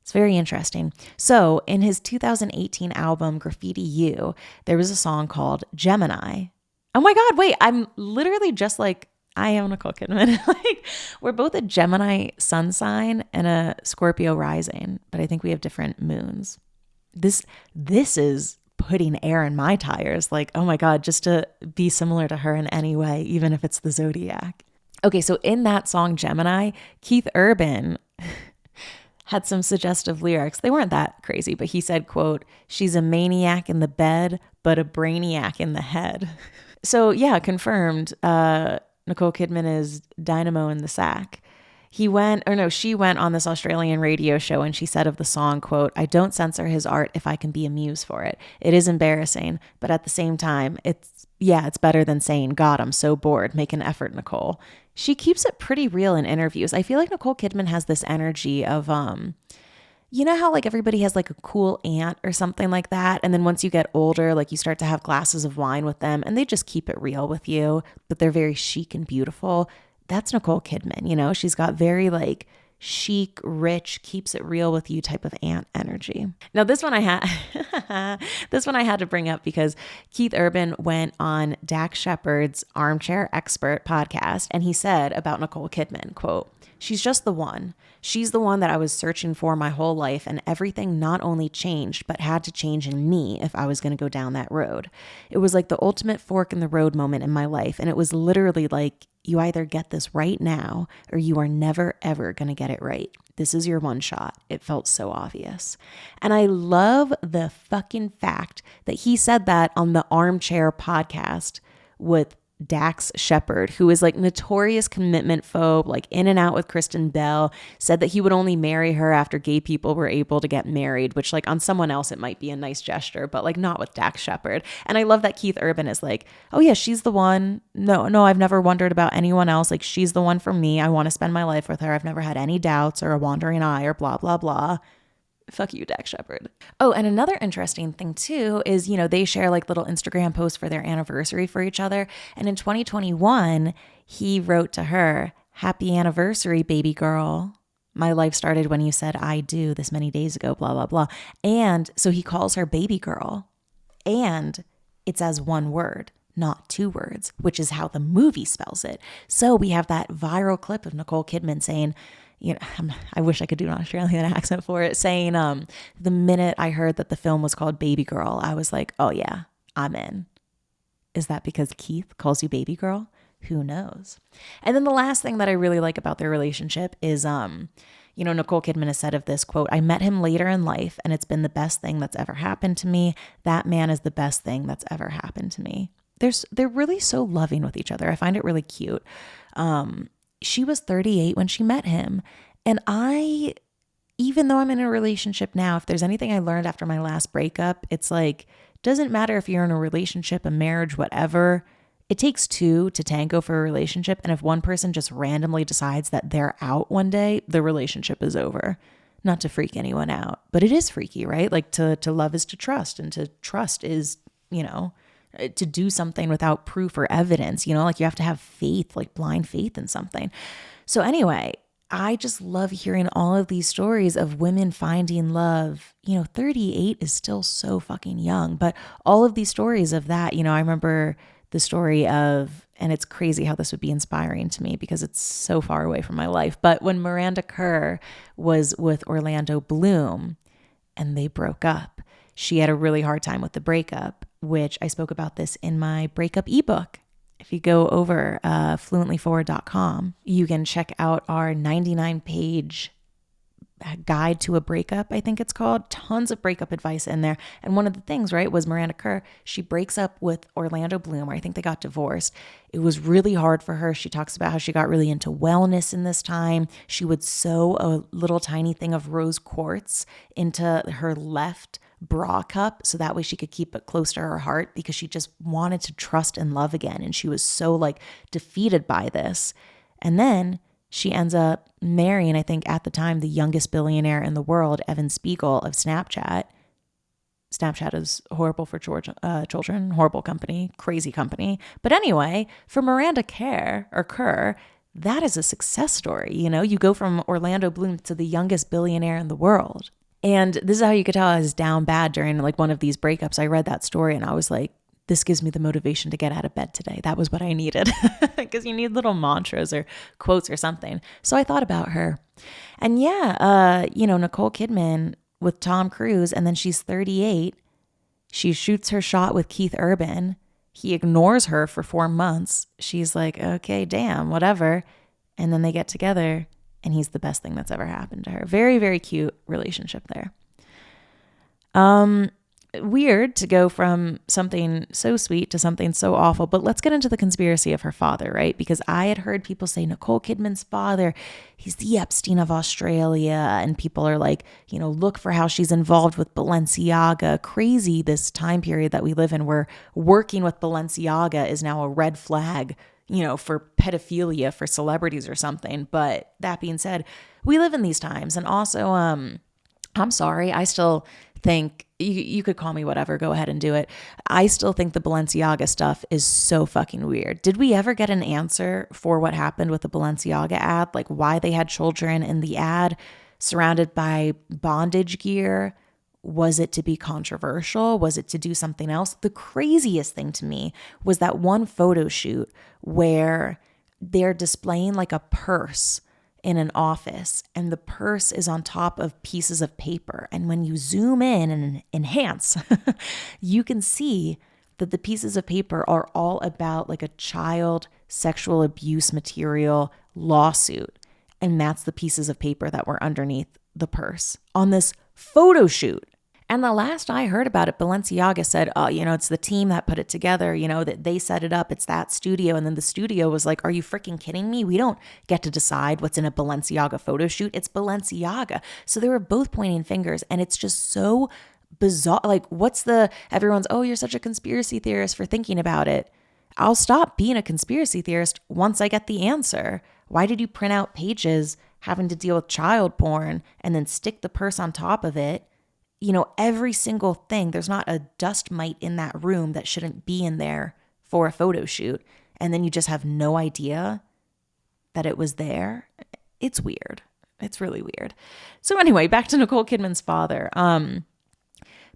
It's very interesting. So in his 2018 album, Graffiti You, there was a song called Gemini. Oh my God, wait, I'm literally just like, I am Nicole Kidman. Like, we're both a Gemini sun sign and a Scorpio rising, but I think we have different moons. This is putting air in my tires. Like, oh my God, just to be similar to her in any way, even if it's the zodiac. Okay, so in that song, Gemini, Keith Urban had some suggestive lyrics. They weren't that crazy, but he said, quote, she's a maniac in the bed, but a brainiac in the head. So yeah, confirmed. Nicole Kidman is dynamo in the sack. She went on this Australian radio show and she said of the song, quote, "I don't censor his art if I can be a muse for it. It is embarrassing, but at the same time, it's better than saying, God, I'm so bored. Make an effort, Nicole." She keeps it pretty real in interviews. I feel like Nicole Kidman has this energy of, you know how like everybody has like a cool aunt or something like that. And then once you get older, like you start to have glasses of wine with them and they just keep it real with you, but they're very chic and beautiful. That's Nicole Kidman, you know, she's got very like chic, rich, keeps it real with you type of aunt energy. Now this one I had to bring up because Keith Urban went on Dax Shepard's Armchair Expert podcast and he said about Nicole Kidman, quote, "She's just the one. She's the one that I was searching for my whole life, and everything not only changed, but had to change in me if I was going to go down that road. It was like the ultimate fork in the road moment in my life, and it was literally like, you either get this right now, or you are never, ever going to get it right. This is your one shot." It felt so obvious. And I love the fucking fact that he said that on the Armchair podcast with Dax Shepard, who is like notorious commitment phobe, like in and out with Kristen Bell, said that he would only marry her after gay people were able to get married, which like on someone else it might be a nice gesture, but like not with Dax Shepard. And I love that Keith Urban is like, "Oh yeah, she's the one. No, I've never wondered about anyone else. Like she's the one for me. I want to spend my life with her. I've never had any doubts or a wandering eye or blah, blah, blah." Fuck you, Dax Shepard. Oh, and another interesting thing too is, you know, they share like little Instagram posts for their anniversary for each other. And in 2021, he wrote to her, "Happy anniversary, baby girl. My life started when you said I do this many days ago, blah, blah, blah." And so he calls her baby girl. And it's as one word, not two words, which is how the movie spells it. So we have that viral clip of Nicole Kidman saying, you know, I wish I could do an Australian accent for it, saying, "The minute I heard that the film was called Baby Girl, I was like, oh yeah, I'm in." Is that because Keith calls you baby girl? Who knows? And then the last thing that I really like about their relationship is, you know, Nicole Kidman has said of this, quote, "I met him later in life and it's been the best thing that's ever happened to me. That man is the best thing that's ever happened to me." They're really so loving with each other. I find it really cute. She was 38 when she met him. And even though I'm in a relationship now, if there's anything I learned after my last breakup, it's like, doesn't matter if you're in a relationship, a marriage, whatever. It takes two to tango for a relationship. And if one person just randomly decides that they're out one day, the relationship is over. Not to freak anyone out, but it is freaky, right? Like to love is to trust, and to trust is, you know, to do something without proof or evidence, you know, like you have to have faith, like blind faith in something. So anyway, I just love hearing all of these stories of women finding love. You know, 38 is still so fucking young, but all of these stories of that, you know, I remember the story of, and it's crazy how this would be inspiring to me because it's so far away from my life, but when Miranda Kerr was with Orlando Bloom and they broke up, she had a really hard time with the breakup, which I spoke about this in my breakup ebook. If you go over FluentlyForward.com, you can check out our 99-page guide to a breakup, I think it's called. Tons of breakup advice in there. And one of the things, right, was Miranda Kerr. She breaks up with Orlando Bloom, or I think they got divorced. It was really hard for her. She talks about how she got really into wellness in this time. She would sew a little tiny thing of rose quartz into her left bra cup so that way she could keep it close to her heart, because she just wanted to trust and love again. And she was so like defeated by this. And then she ends up marrying, I think at the time, the youngest billionaire in the world, Evan Spiegel of Snapchat. Snapchat is horrible for children, horrible company, crazy company. But anyway, for Miranda Kerr, that is a success story. You know, you go from Orlando Bloom to the youngest billionaire in the world. And this is how you could tell I was down bad during like one of these breakups. I read that story and I was like, this gives me the motivation to get out of bed today. That was what I needed, because you need little mantras or quotes or something. So I thought about her. And yeah, you know, Nicole Kidman with Tom Cruise, and then she's 38. She shoots her shot with Keith Urban. He ignores her for 4 months. She's like, okay, damn, whatever. And then they get together. And he's the best thing that's ever happened to her. Very, very cute relationship there. weird to go from something so sweet to something so awful. But let's get into the conspiracy of her father, right? Because I had heard people say Nicole Kidman's father, he's the Epstein of Australia. And people are like, look for how she's involved with Balenciaga. Crazy, this time period that we live in where working with Balenciaga is now a red flag, for pedophilia for celebrities or something. But that being said, we live in these times. And also, I'm sorry, I still think, you could call me whatever, go ahead and do it. I still think the Balenciaga stuff is so fucking weird. Did we ever get an answer for what happened with the Balenciaga ad? Like why they had children in the ad surrounded by bondage gear? Was it to be controversial? Was it to do something else? The craziest thing to me was that one photo shoot where they're displaying like a purse in an office, and the purse is on top of pieces of paper. And when you zoom in and enhance, you can see that the pieces of paper are all about like a child sexual abuse material lawsuit. And that's the pieces of paper that were underneath the purse on this photo shoot. And the last I heard about it, Balenciaga said, it's the team that put it together, that they set it up. It's that studio. And then the studio was like, are you freaking kidding me? We don't get to decide what's in a Balenciaga photo shoot. It's Balenciaga. So they were both pointing fingers. And it's just so bizarre. Like, everyone's, oh, you're such a conspiracy theorist for thinking about it. I'll stop being a conspiracy theorist once I get the answer. Why did you print out pages having to deal with child porn and then stick the purse on top of it? Every single thing, there's not a dust mite in that room that shouldn't be in there for a photo shoot. And then you just have no idea that it was there. It's weird. It's really weird. So anyway, back to Nicole Kidman's father.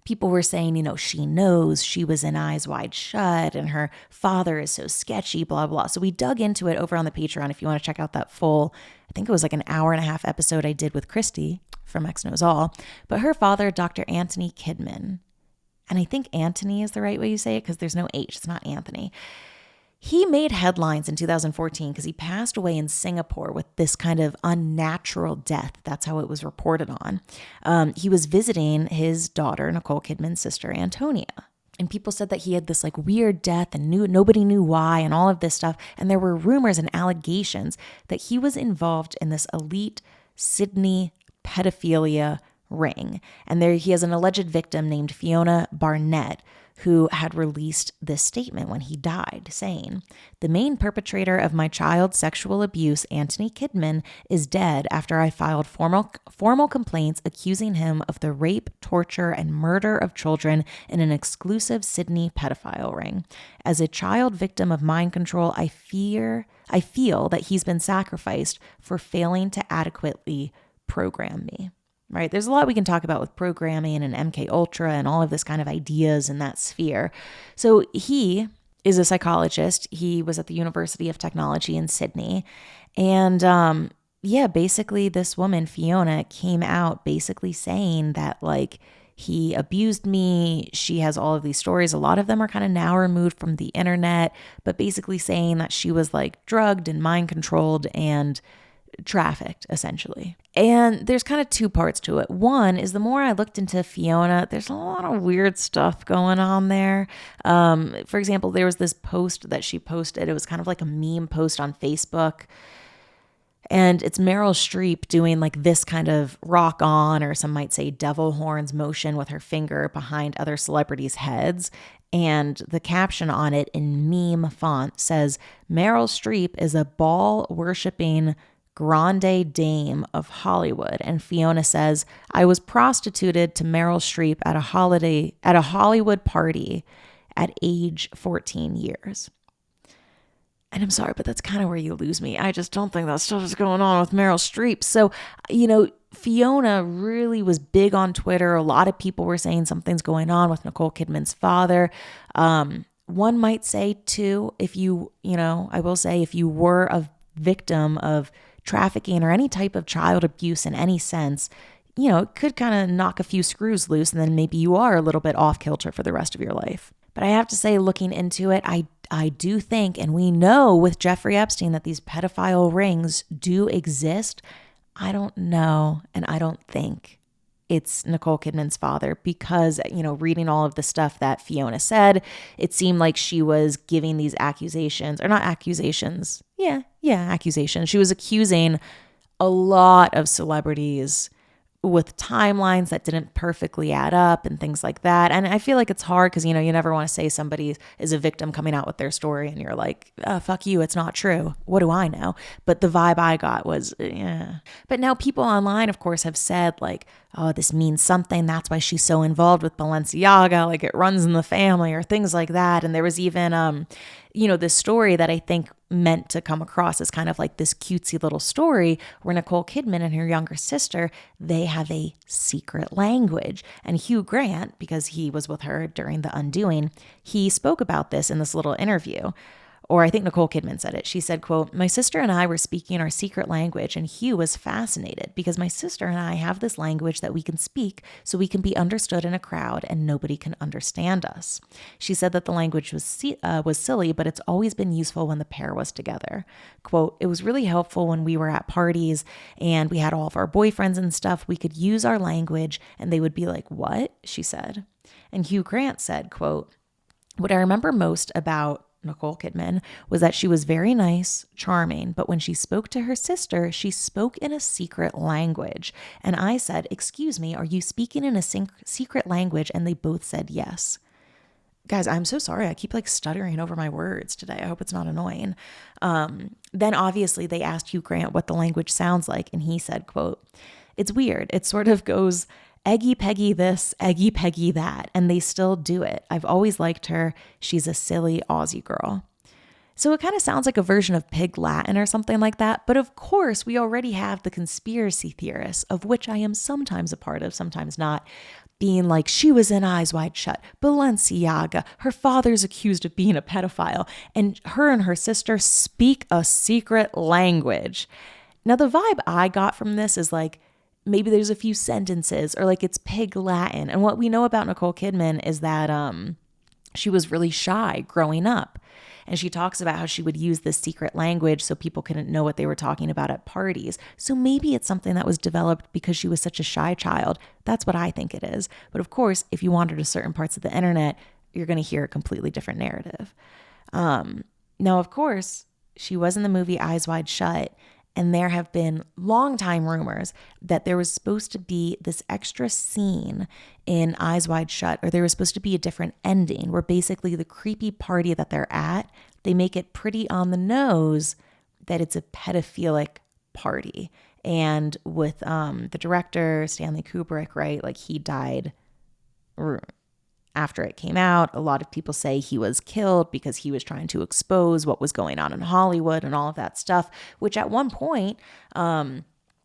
People were saying, she knows she was in Eyes Wide Shut and her father is so sketchy, blah, blah. So we dug into it over on the Patreon if you want to check out that full, I think it was like an hour and a half episode I did with Christy from X Knows All. But her father, Dr. Anthony Kidman, and I think Anthony is the right way you say it because there's no H, it's not Anthony. He made headlines in 2014 because he passed away in Singapore with this kind of unnatural death. That's how it was reported on. He was visiting his daughter, Nicole Kidman's sister, Antonia. And people said that he had this like weird death and nobody knew why and all of this stuff. And there were rumors and allegations that he was involved in this elite Sydney pedophilia ring. And there he has an alleged victim named Fiona Barnett, who had released this statement when he died, saying, "The main perpetrator of my child's sexual abuse, Anthony Kidman, is dead after I filed formal complaints accusing him of the rape, torture, and murder of children in an exclusive Sydney pedophile ring. As a child victim of mind control, I feel that he's been sacrificed for failing to adequately program me." Right? There's a lot we can talk about with programming and MK Ultra and all of this kind of ideas in that sphere. So he is a psychologist. He was at the University of Technology in Sydney. And basically this woman, Fiona, came out basically saying that like he abused me. She has all of these stories. A lot of them are kind of now removed from the internet, but basically saying that she was like drugged and mind controlled and trafficked, essentially. And there's kind of two parts to it. One is the more I looked into Fiona, there's a lot of weird stuff going on there. For example, there was this post that she posted. It was kind of like a meme post on Facebook. And it's Meryl Streep doing like this kind of rock on, or some might say devil horns motion with her finger behind other celebrities' heads. And the caption on it in meme font says, "Meryl Streep is a ball-worshipping grande dame of Hollywood." And Fiona says, "I was prostituted to Meryl Streep at a Hollywood party at age 14 years. And I'm sorry, but that's kind of where you lose me. I just don't think that stuff is going on with Meryl Streep. So, Fiona really was big on Twitter. A lot of people were saying something's going on with Nicole Kidman's father. One might say too, if you were a victim of trafficking or any type of child abuse in any sense, it could kind of knock a few screws loose, and then maybe you are a little bit off kilter for the rest of your life. But I have to say, looking into it, I do think, and we know with Jeffrey Epstein that these pedophile rings do exist. I don't know, and I don't think it's Nicole Kidman's father because, reading all of the stuff that Fiona said, it seemed like she was giving these accusations, or not accusations. Yeah, accusations. She was accusing a lot of celebrities with timelines that didn't perfectly add up and things like that. And I feel like it's hard because, you never want to say somebody is a victim coming out with their story and you're like, fuck you, it's not true. What do I know? But the vibe I got was, yeah. But now people online, of course, have said like, oh, this means something. That's why she's so involved with Balenciaga. Like it runs in the family or things like that. And there was even, this story that I think meant to come across as kind of like this cutesy little story where Nicole Kidman and her younger sister, they have a secret language. And Hugh Grant, because he was with her during The Undoing, he spoke about this in this little interview. Or I think Nicole Kidman said it. She said, quote, "My sister and I were speaking our secret language, and Hugh was fascinated because my sister and I have this language that we can speak so we can be understood in a crowd and nobody can understand us." She said that the language was silly, but it's always been useful when the pair was together. Quote, "It was really helpful when we were at parties and we had all of our boyfriends and stuff. We could use our language and they would be like, 'What?'" she said. And Hugh Grant said, quote, "What I remember most about Nicole Kidman was that she was very nice, charming, but when she spoke to her sister, she spoke in a secret language. And I said, 'Excuse me, are you speaking in a secret language?' And they both said yes." Guys, I'm so sorry. I keep like stuttering over my words today. I hope it's not annoying. Then obviously they asked Hugh Grant what the language sounds like. And he said, quote, "It's weird. It sort of goes eggy peggy this, eggy peggy that, and they still do it. I've always liked her. She's a silly Aussie girl." So it kind of sounds like a version of Pig Latin or something like that. But of course, we already have the conspiracy theorists, of which I am sometimes a part of, sometimes not, being like, she was in Eyes Wide Shut, Balenciaga, her father's accused of being a pedophile, and her sister speak a secret language. Now, the vibe I got from this is like, maybe there's a few sentences or like it's Pig Latin. And what we know about Nicole Kidman is that she was really shy growing up. And she talks about how she would use this secret language so people couldn't know what they were talking about at parties. So maybe it's something that was developed because she was such a shy child. That's what I think it is. But of course, if you wander to certain parts of the internet, you're going to hear a completely different narrative. Now, of course, she was in the movie Eyes Wide Shut. And there have been long-time rumors that there was supposed to be this extra scene in Eyes Wide Shut, or there was supposed to be a different ending where basically the creepy party that they're at, they make it pretty on the nose that it's a pedophilic party. And with the director, Stanley Kubrick, right, like he died after it came out. A lot of people say he was killed because he was trying to expose what was going on in Hollywood and all of that stuff, which at one point, on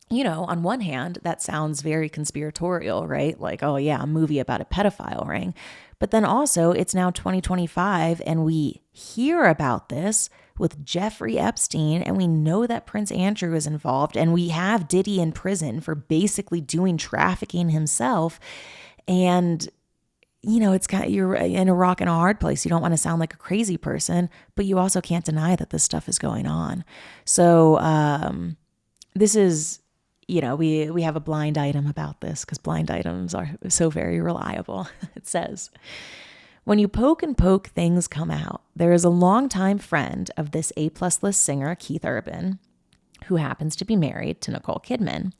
one hand, that sounds very conspiratorial, right? Like, oh yeah, a movie about a pedophile ring. But then also it's now 2025 and we hear about this with Jeffrey Epstein and we know that Prince Andrew is involved and we have Diddy in prison for basically doing trafficking himself. And it's you're in a rock and a hard place. You don't want to sound like a crazy person, but you also can't deny that this stuff is going on. So this is, we have a blind item about this because blind items are so very reliable. It says, "When you poke and poke, things come out. There is a longtime friend of this A+ list singer, Keith Urban, who happens to be married to Nicole Kidman.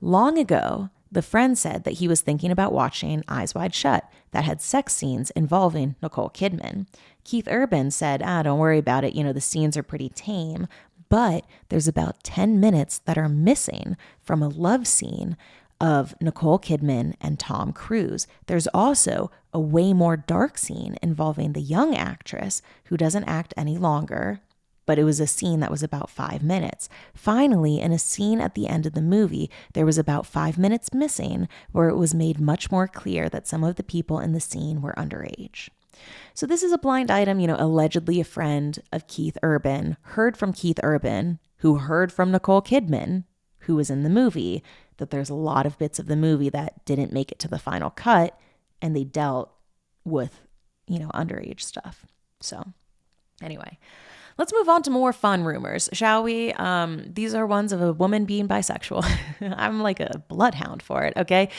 Long ago, the friend said that he was thinking about watching Eyes Wide Shut that had sex scenes involving Nicole Kidman. Keith Urban said, don't worry about it. The scenes are pretty tame, but there's about 10 minutes that are missing from a love scene of Nicole Kidman and Tom Cruise. There's also a way more dark scene involving the young actress who doesn't act any longer, but it was a scene that was about 5 minutes. Finally, in a scene at the end of the movie, there was about 5 minutes missing where it was made much more clear that some of the people in the scene were underage." So this is a blind item, allegedly a friend of Keith Urban heard from Keith Urban, who heard from Nicole Kidman, who was in the movie, that there's a lot of bits of the movie that didn't make it to the final cut, and they dealt with, underage stuff. So anyway, Let's move on to more fun rumors, shall we? These are ones of a woman being bisexual. I'm like a bloodhound for it, okay?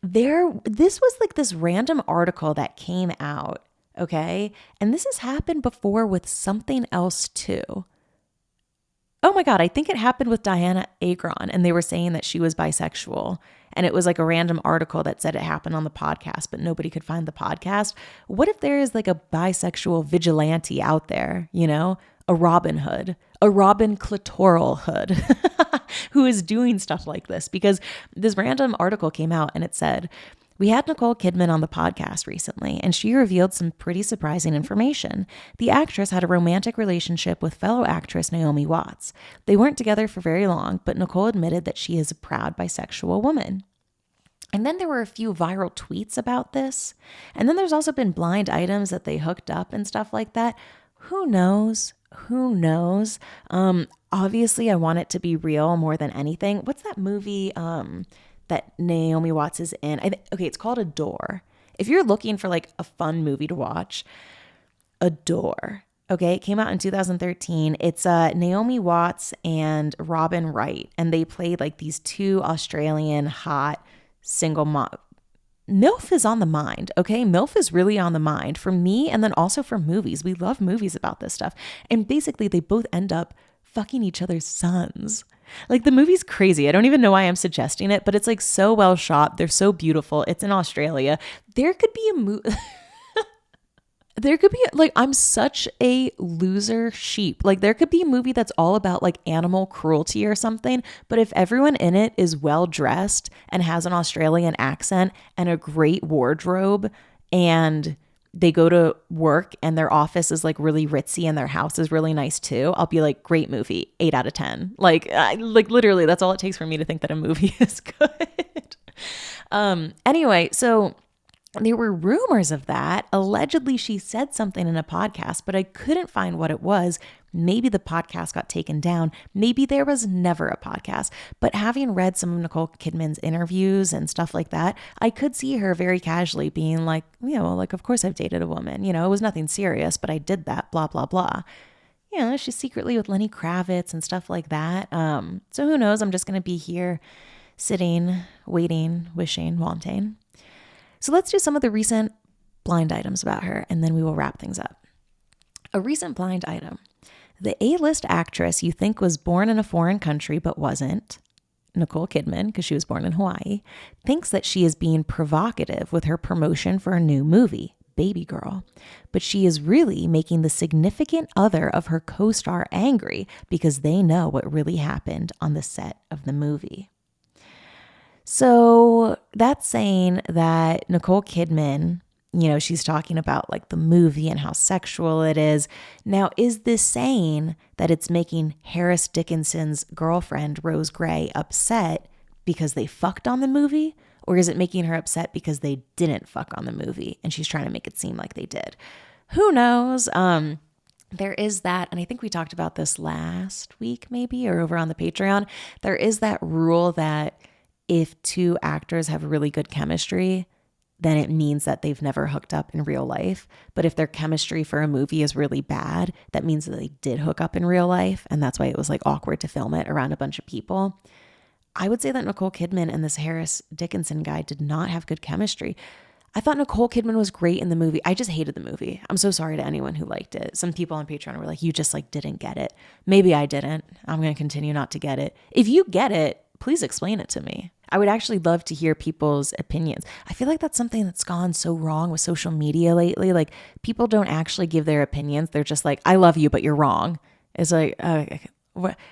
This was like this random article that came out, okay? And this has happened before with something else too. Oh my God, I think it happened with Diana Agron, and they were saying that she was bisexual. And it was like a random article that said it happened on the podcast, but nobody could find the podcast. What if there is like a bisexual vigilante out there, you know, a Robin Hood, a Robin Clitoral Hood, who is doing stuff like this? Because this random article came out and it said, we had Nicole Kidman on the podcast recently, and she revealed some pretty surprising information. The actress had a romantic relationship with fellow actress Naomi Watts. They weren't together for very long, but Nicole admitted that she is a proud bisexual woman. And then there were a few viral tweets about this. And then there's also been blind items that they hooked up and stuff like that. Who knows? Who knows? Obviously, I want it to be real more than anything. What's that movie that Naomi Watts is in? Okay, it's called Adore. If you're looking for like a fun movie to watch, Adore. Okay, it came out in 2013. It's Naomi Watts and Robin Wright, and they played like these two Australian hot single mom. MILF is on the mind, okay? MILF is really on the mind for me, and then also for movies. We love movies about this stuff. And basically, they both end up fucking each other's sons. Like, the movie's crazy. I don't even know why I'm suggesting it, but it's like so well shot. They're so beautiful. It's in Australia. There could be a movie. There could be, like, I'm such a loser sheep. Like, there could be a movie that's all about like animal cruelty or something, but if everyone in it is well dressed and has an Australian accent and a great wardrobe, and they go to work and their office is like really ritzy and their house is really nice too, I'll be like, great movie, 8 out of 10. Like literally, that's all it takes for me to think that a movie is good. Anyway, so there were rumors of that. Allegedly, she said something in a podcast, but I couldn't find what it was. Maybe the podcast got taken down. Maybe there was never a podcast. But having read some of Nicole Kidman's interviews and stuff like that, I could see her very casually being like, you know, like, of course I've dated a woman. You know, it was nothing serious, but I did that, blah, blah, blah. You know, she's secretly with Lenny Kravitz and stuff like that. So who knows? I'm just going to be here sitting, waiting, wishing, wanting. So let's do some of the recent blind items about her, and then we will wrap things up. A recent blind item. The A-list actress you think was born in a foreign country but wasn't, Nicole Kidman, because she was born in Hawaii, thinks that she is being provocative with her promotion for a new movie, Baby Girl. But she is really making the significant other of her co-star angry because they know what really happened on the set of the movie. So that's saying that Nicole Kidman, you know, she's talking about like the movie and how sexual it is. Now, is this saying that it's making Harris Dickinson's girlfriend, Rose Gray, upset because they fucked on the movie? Or is it making her upset because they didn't fuck on the movie and she's trying to make it seem like they did? Who knows? There is that, and I think we talked about this last week maybe, or over on the Patreon. There is that rule that if two actors have really good chemistry, then it means that they've never hooked up in real life. But if their chemistry for a movie is really bad, that means that they did hook up in real life. And that's why it was like awkward to film it around a bunch of people. I would say that Nicole Kidman and this Harris Dickinson guy did not have good chemistry. I thought Nicole Kidman was great in the movie. I just hated the movie. I'm so sorry to anyone who liked it. Some people on Patreon were like, you just like didn't get it. Maybe I didn't. I'm going to continue not to get it. If you get it, please explain it to me. I would actually love to hear people's opinions. I feel like that's something that's gone so wrong with social media lately. Like, people don't actually give their opinions. They're just like, I love you, but you're wrong. It's like,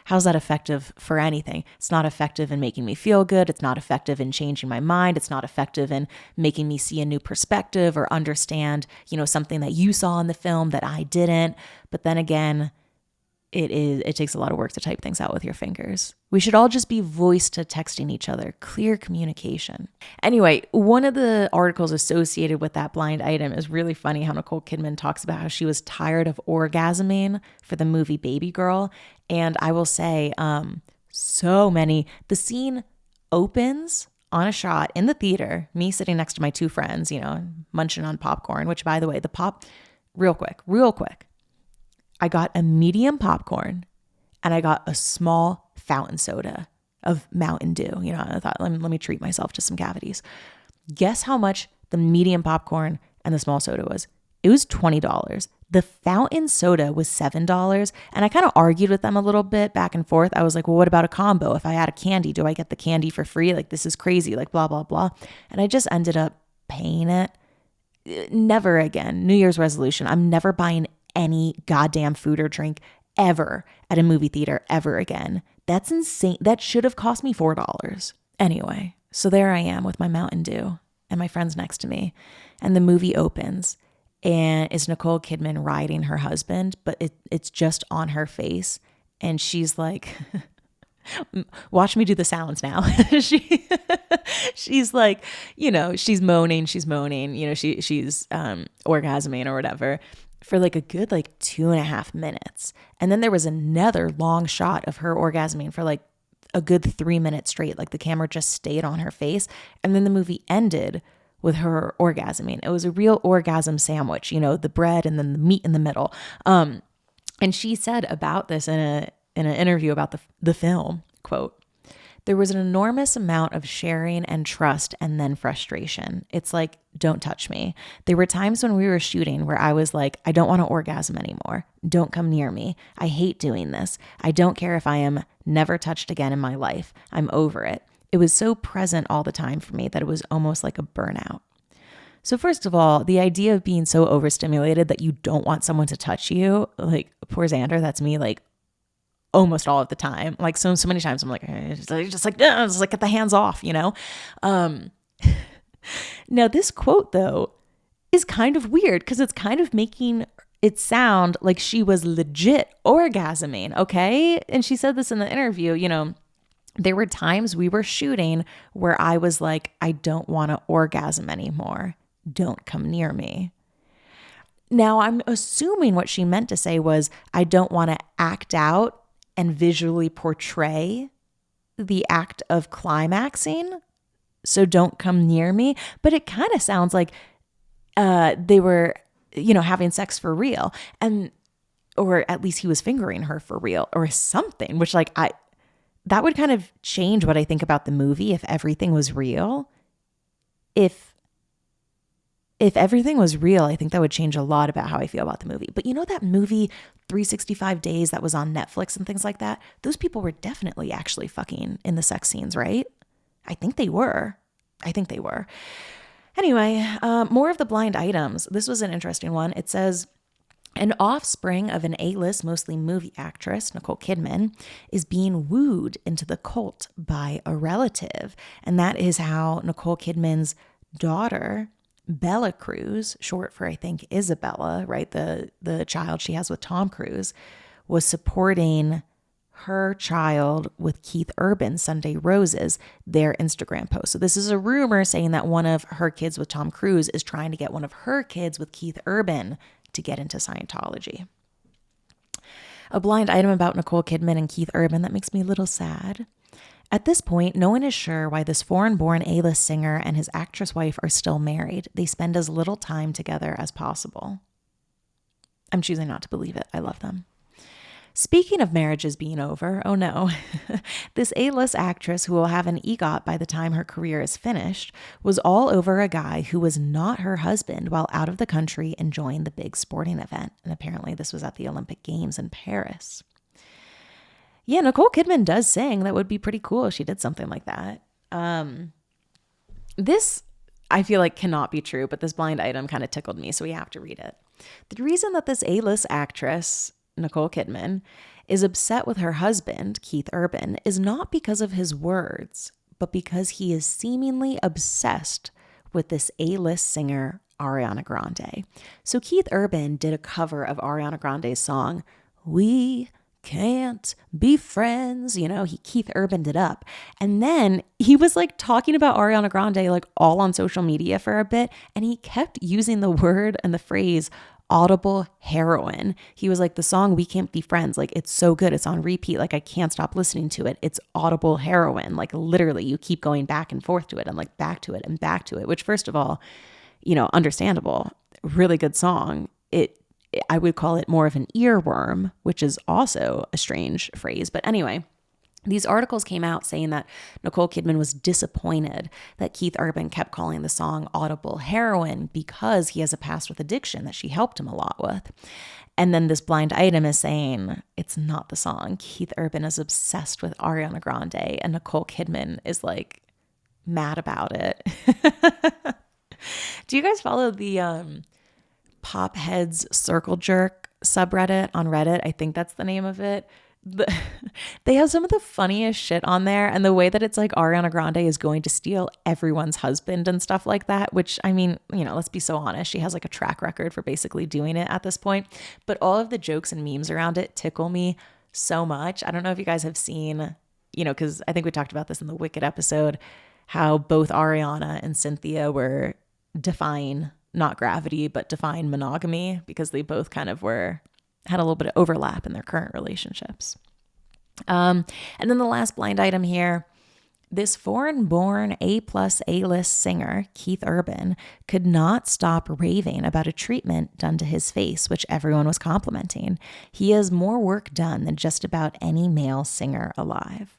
how's that effective for anything? It's not effective in making me feel good. It's not effective in changing my mind. It's not effective in making me see a new perspective or understand, you know, something that you saw in the film that I didn't. But then again, it takes a lot of work to type things out with your fingers. We should all just be voice to texting each other, clear communication. Anyway, one of the articles associated with that blind item is really funny, how Nicole Kidman talks about how she was tired of orgasming for the movie Baby Girl. And I will say, the scene opens on a shot in the theater, me sitting next to my two friends, you know, munching on popcorn, which, by the way, real quick. I got a medium popcorn and I got a small fountain soda of Mountain Dew. You know, I thought, let me treat myself to some cavities. Guess how much the medium popcorn and the small soda was? It was $20. The fountain soda was $7. And I kind of argued with them a little bit back and forth. I was like, well, what about a combo? If I add a candy, do I get the candy for free? Like, this is crazy, like blah, blah, blah. And I just ended up paying it. Never again. New Year's resolution. I'm never buying any goddamn food or drink ever at a movie theater ever again. That's insane. That should have cost me $4. Anyway, so there I am with my Mountain Dew and my friends next to me. And the movie opens and it's Nicole Kidman riding her husband, but it's just on her face. And she's like, watch me do the sounds now. She's like, you know, she's moaning, you know, she's orgasming or whatever for like a good 2.5 minutes. And then there was another long shot of her orgasming for like a good 3 minutes straight. Like the camera just stayed on her face. And then the movie ended with her orgasming. It was a real orgasm sandwich, you know, the bread and then the meat in the middle. And she said about this in an interview about the film, quote, "There was an enormous amount of sharing and trust and then frustration. It's like, don't touch me. There were times when we were shooting where I was like, I don't want to orgasm anymore. Don't come near me. I hate doing this. I don't care if I am never touched again in my life. I'm over it. It was so present all the time for me that it was almost like a burnout." So first of all, the idea of being so overstimulated that you don't want someone to touch you, like poor Xander, that's me like almost all of the time. Like so many times I'm like, just like get the hands off, you know? Now this quote though is kind of weird because it's kind of making it sound like she was legit orgasming, okay? And she said this in the interview, you know, there were times we were shooting where I was like, I don't want to orgasm anymore. Don't come near me. Now, I'm assuming what she meant to say was, I don't want to act out and visually portray the act of climaxing. So don't come near me. But it kind of sounds like they were, you know, having sex for real. Or at least he was fingering her for real or something, which that would kind of change what I think about the movie if everything was real. If everything was real, I think that would change a lot about how I feel about the movie. But you know that movie 365 Days that was on Netflix and things like that? Those people were definitely actually fucking in the sex scenes, right? I think they were. Anyway, more of the blind items. This was an interesting one. It says, an offspring of an A-list, mostly movie actress, Nicole Kidman, is being wooed into the cult by a relative. And that is how Nicole Kidman's daughter, Bella Cruz, short for, I think, Isabella, right? The child she has with Tom Cruise, was supporting her child with Keith Urban's Sunday Roses, their Instagram post. So this is a rumor saying that one of her kids with Tom Cruise is trying to get one of her kids with Keith Urban to get into Scientology. A blind item about Nicole Kidman and Keith Urban that makes me a little sad. At this point, no one is sure why this foreign-born A-list singer and his actress wife are still married. They spend as little time together as possible. I'm choosing not to believe it. I love them. Speaking of marriages being over, oh no, this A-list actress who will have an EGOT by the time her career is finished was all over a guy who was not her husband while out of the country enjoying the big sporting event. And apparently this was at the Olympic Games in Paris. Yeah, Nicole Kidman does sing. That would be pretty cool if she did something like that. This, I feel like, cannot be true, but this blind item kind of tickled me, so we have to read it. The reason that this A-list actress, Nicole Kidman, is upset with her husband, Keith Urban, is not because of his words, but because he is seemingly obsessed with this A-list singer, Ariana Grande. So Keith Urban did a cover of Ariana Grande's song, We Can't Be Friends. You know, Keith Urbaned it up. And then he was like talking about Ariana Grande like all on social media for a bit. And he kept using the word and the phrase audible heroin. He was like, the song We Can't Be Friends, like it's so good. It's on repeat. Like I can't stop listening to it. It's audible heroin. Like literally you keep going back and forth to it and like back to it and back to it, which first of all, you know, understandable, really good song. I would call it more of an earworm, which is also a strange phrase. But anyway, these articles came out saying that Nicole Kidman was disappointed that Keith Urban kept calling the song audible heroin because he has a past with addiction that she helped him a lot with. And then this blind item is saying it's not the song. Keith Urban is obsessed with Ariana Grande and Nicole Kidman is like mad about it. Do you guys follow the Pop Heads Circle Jerk subreddit on Reddit? I think that's the name of it. They have some of the funniest shit on there, and the way that it's like Ariana Grande is going to steal everyone's husband and stuff like that, which, I mean, you know, let's be so honest, she has like a track record for basically doing it at this point, but all of the jokes and memes around it tickle me so much. I don't know if you guys have seen, you know, because I think we talked about this in the Wicked episode, how both Ariana and Cynthia were defying not gravity but defying monogamy, because they both kind of had a little bit of overlap in their current relationships. And then the last blind item here, this foreign-born A+ A-list singer, Keith Urban, could not stop raving about a treatment done to his face, which everyone was complimenting. He has more work done than just about any male singer alive.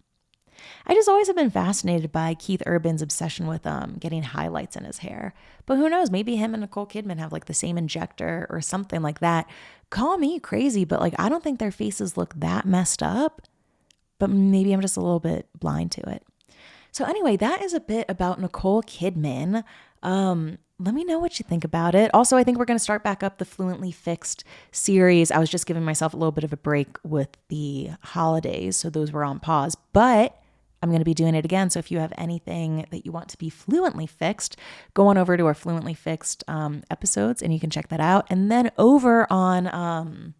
I just always have been fascinated by Keith Urban's obsession with getting highlights in his hair. But who knows, maybe him and Nicole Kidman have like the same injector or something like that. Call me crazy, but like I don't think their faces look that messed up. But maybe I'm just a little bit blind to it. So anyway, that is a bit about Nicole Kidman. Let me know what you think about it. Also, I think we're going to start back up the Fluently Fixed series. I was just giving myself a little bit of a break with the holidays, so those were on pause. But I'm going to be doing it again. So if you have anything that you want to be fluently fixed, go on over to our Fluently Fixed episodes and you can check that out. And then over on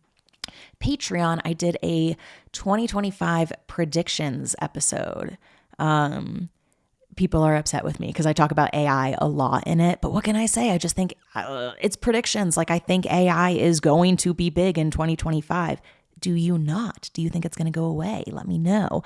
Patreon, I did a 2025 predictions episode. People are upset with me because I talk about AI a lot in it. But what can I say? I just think it's predictions. Like I think AI is going to be big in 2025. Do you not? Do you think it's going to go away? Let me know.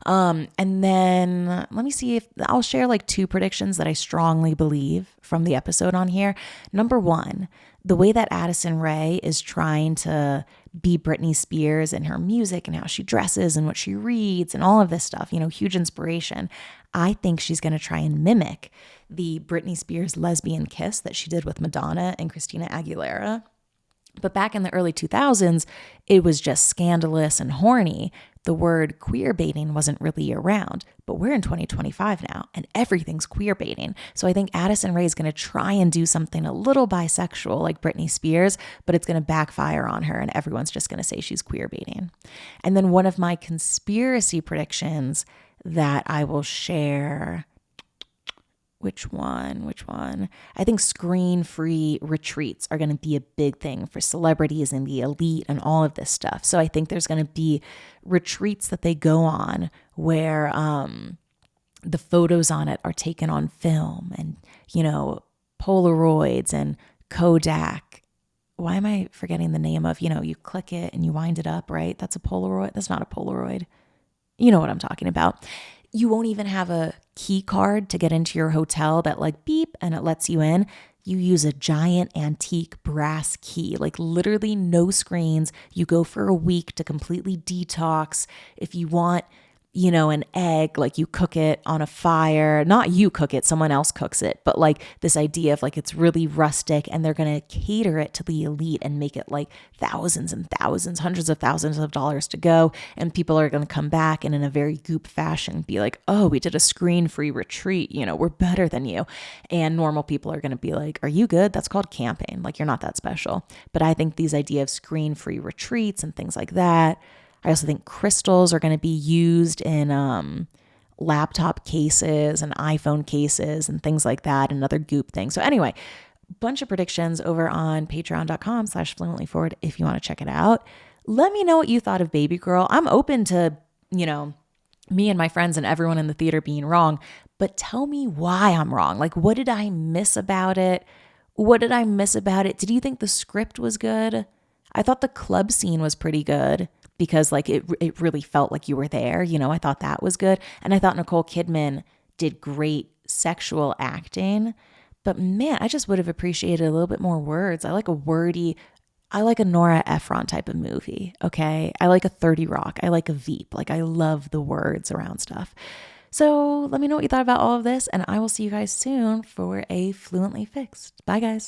And then let me see if I'll share like 2 predictions that I strongly believe from the episode on here. Number 1, the way that Addison Rae is trying to be Britney Spears in her music and how she dresses and what she reads and all of this stuff, you know, huge inspiration. I think she's going to try and mimic the Britney Spears lesbian kiss that she did with Madonna and Christina Aguilera. But back in the early 2000s, it was just scandalous and horny. The word queer baiting wasn't really around, but we're in 2025 now and everything's queer baiting. So I think Addison Rae is going to try and do something a little bisexual like Britney Spears, but it's going to backfire on her and everyone's just going to say she's queer baiting. And then one of my conspiracy predictions that I will share, Which one? I think screen-free retreats are going to be a big thing for celebrities and the elite and all of this stuff. So I think there's going to be retreats that they go on where the photos on it are taken on film and, you know, Polaroids and Kodak. Why am I forgetting the name of, you know, you click it and you wind it up, right? That's a Polaroid. That's not a Polaroid. You know what I'm talking about. You won't even have a key card to get into your hotel that like beep and it lets you in. You use a giant antique brass key, like literally no screens. You go for a week to completely detox. If you want, you know, an egg, like you cook it on a fire, not you cook it, someone else cooks it, but like this idea of like it's really rustic and they're going to cater it to the elite and make it like thousands and thousands, hundreds of thousands of dollars to go. And people are going to come back and in a very goop fashion be like, oh, we did a screen-free retreat, you know, we're better than you. And normal people are going to be like, are you good? That's called camping. Like you're not that special. But I think these idea of screen-free retreats and things like that, I also think crystals are going to be used in laptop cases and iPhone cases and things like that, and other goop things. So anyway, bunch of predictions over on patreon.com/fluentlyforward if you want to check it out. Let me know what you thought of Baby Girl. I'm open to, you know, me and my friends and everyone in the theater being wrong, but tell me why I'm wrong. Like, what did I miss about it? Did you think the script was good? I thought the club scene was pretty good, because like it really felt like you were there. You know, I thought that was good. And I thought Nicole Kidman did great sexual acting. But man, I just would have appreciated a little bit more words. I like a wordy, I like a Nora Ephron type of movie, okay? I like a 30 Rock. I like a Veep. Like, I love the words around stuff. So let me know what you thought about all of this, and I will see you guys soon for a Fluently Fixed. Bye, guys.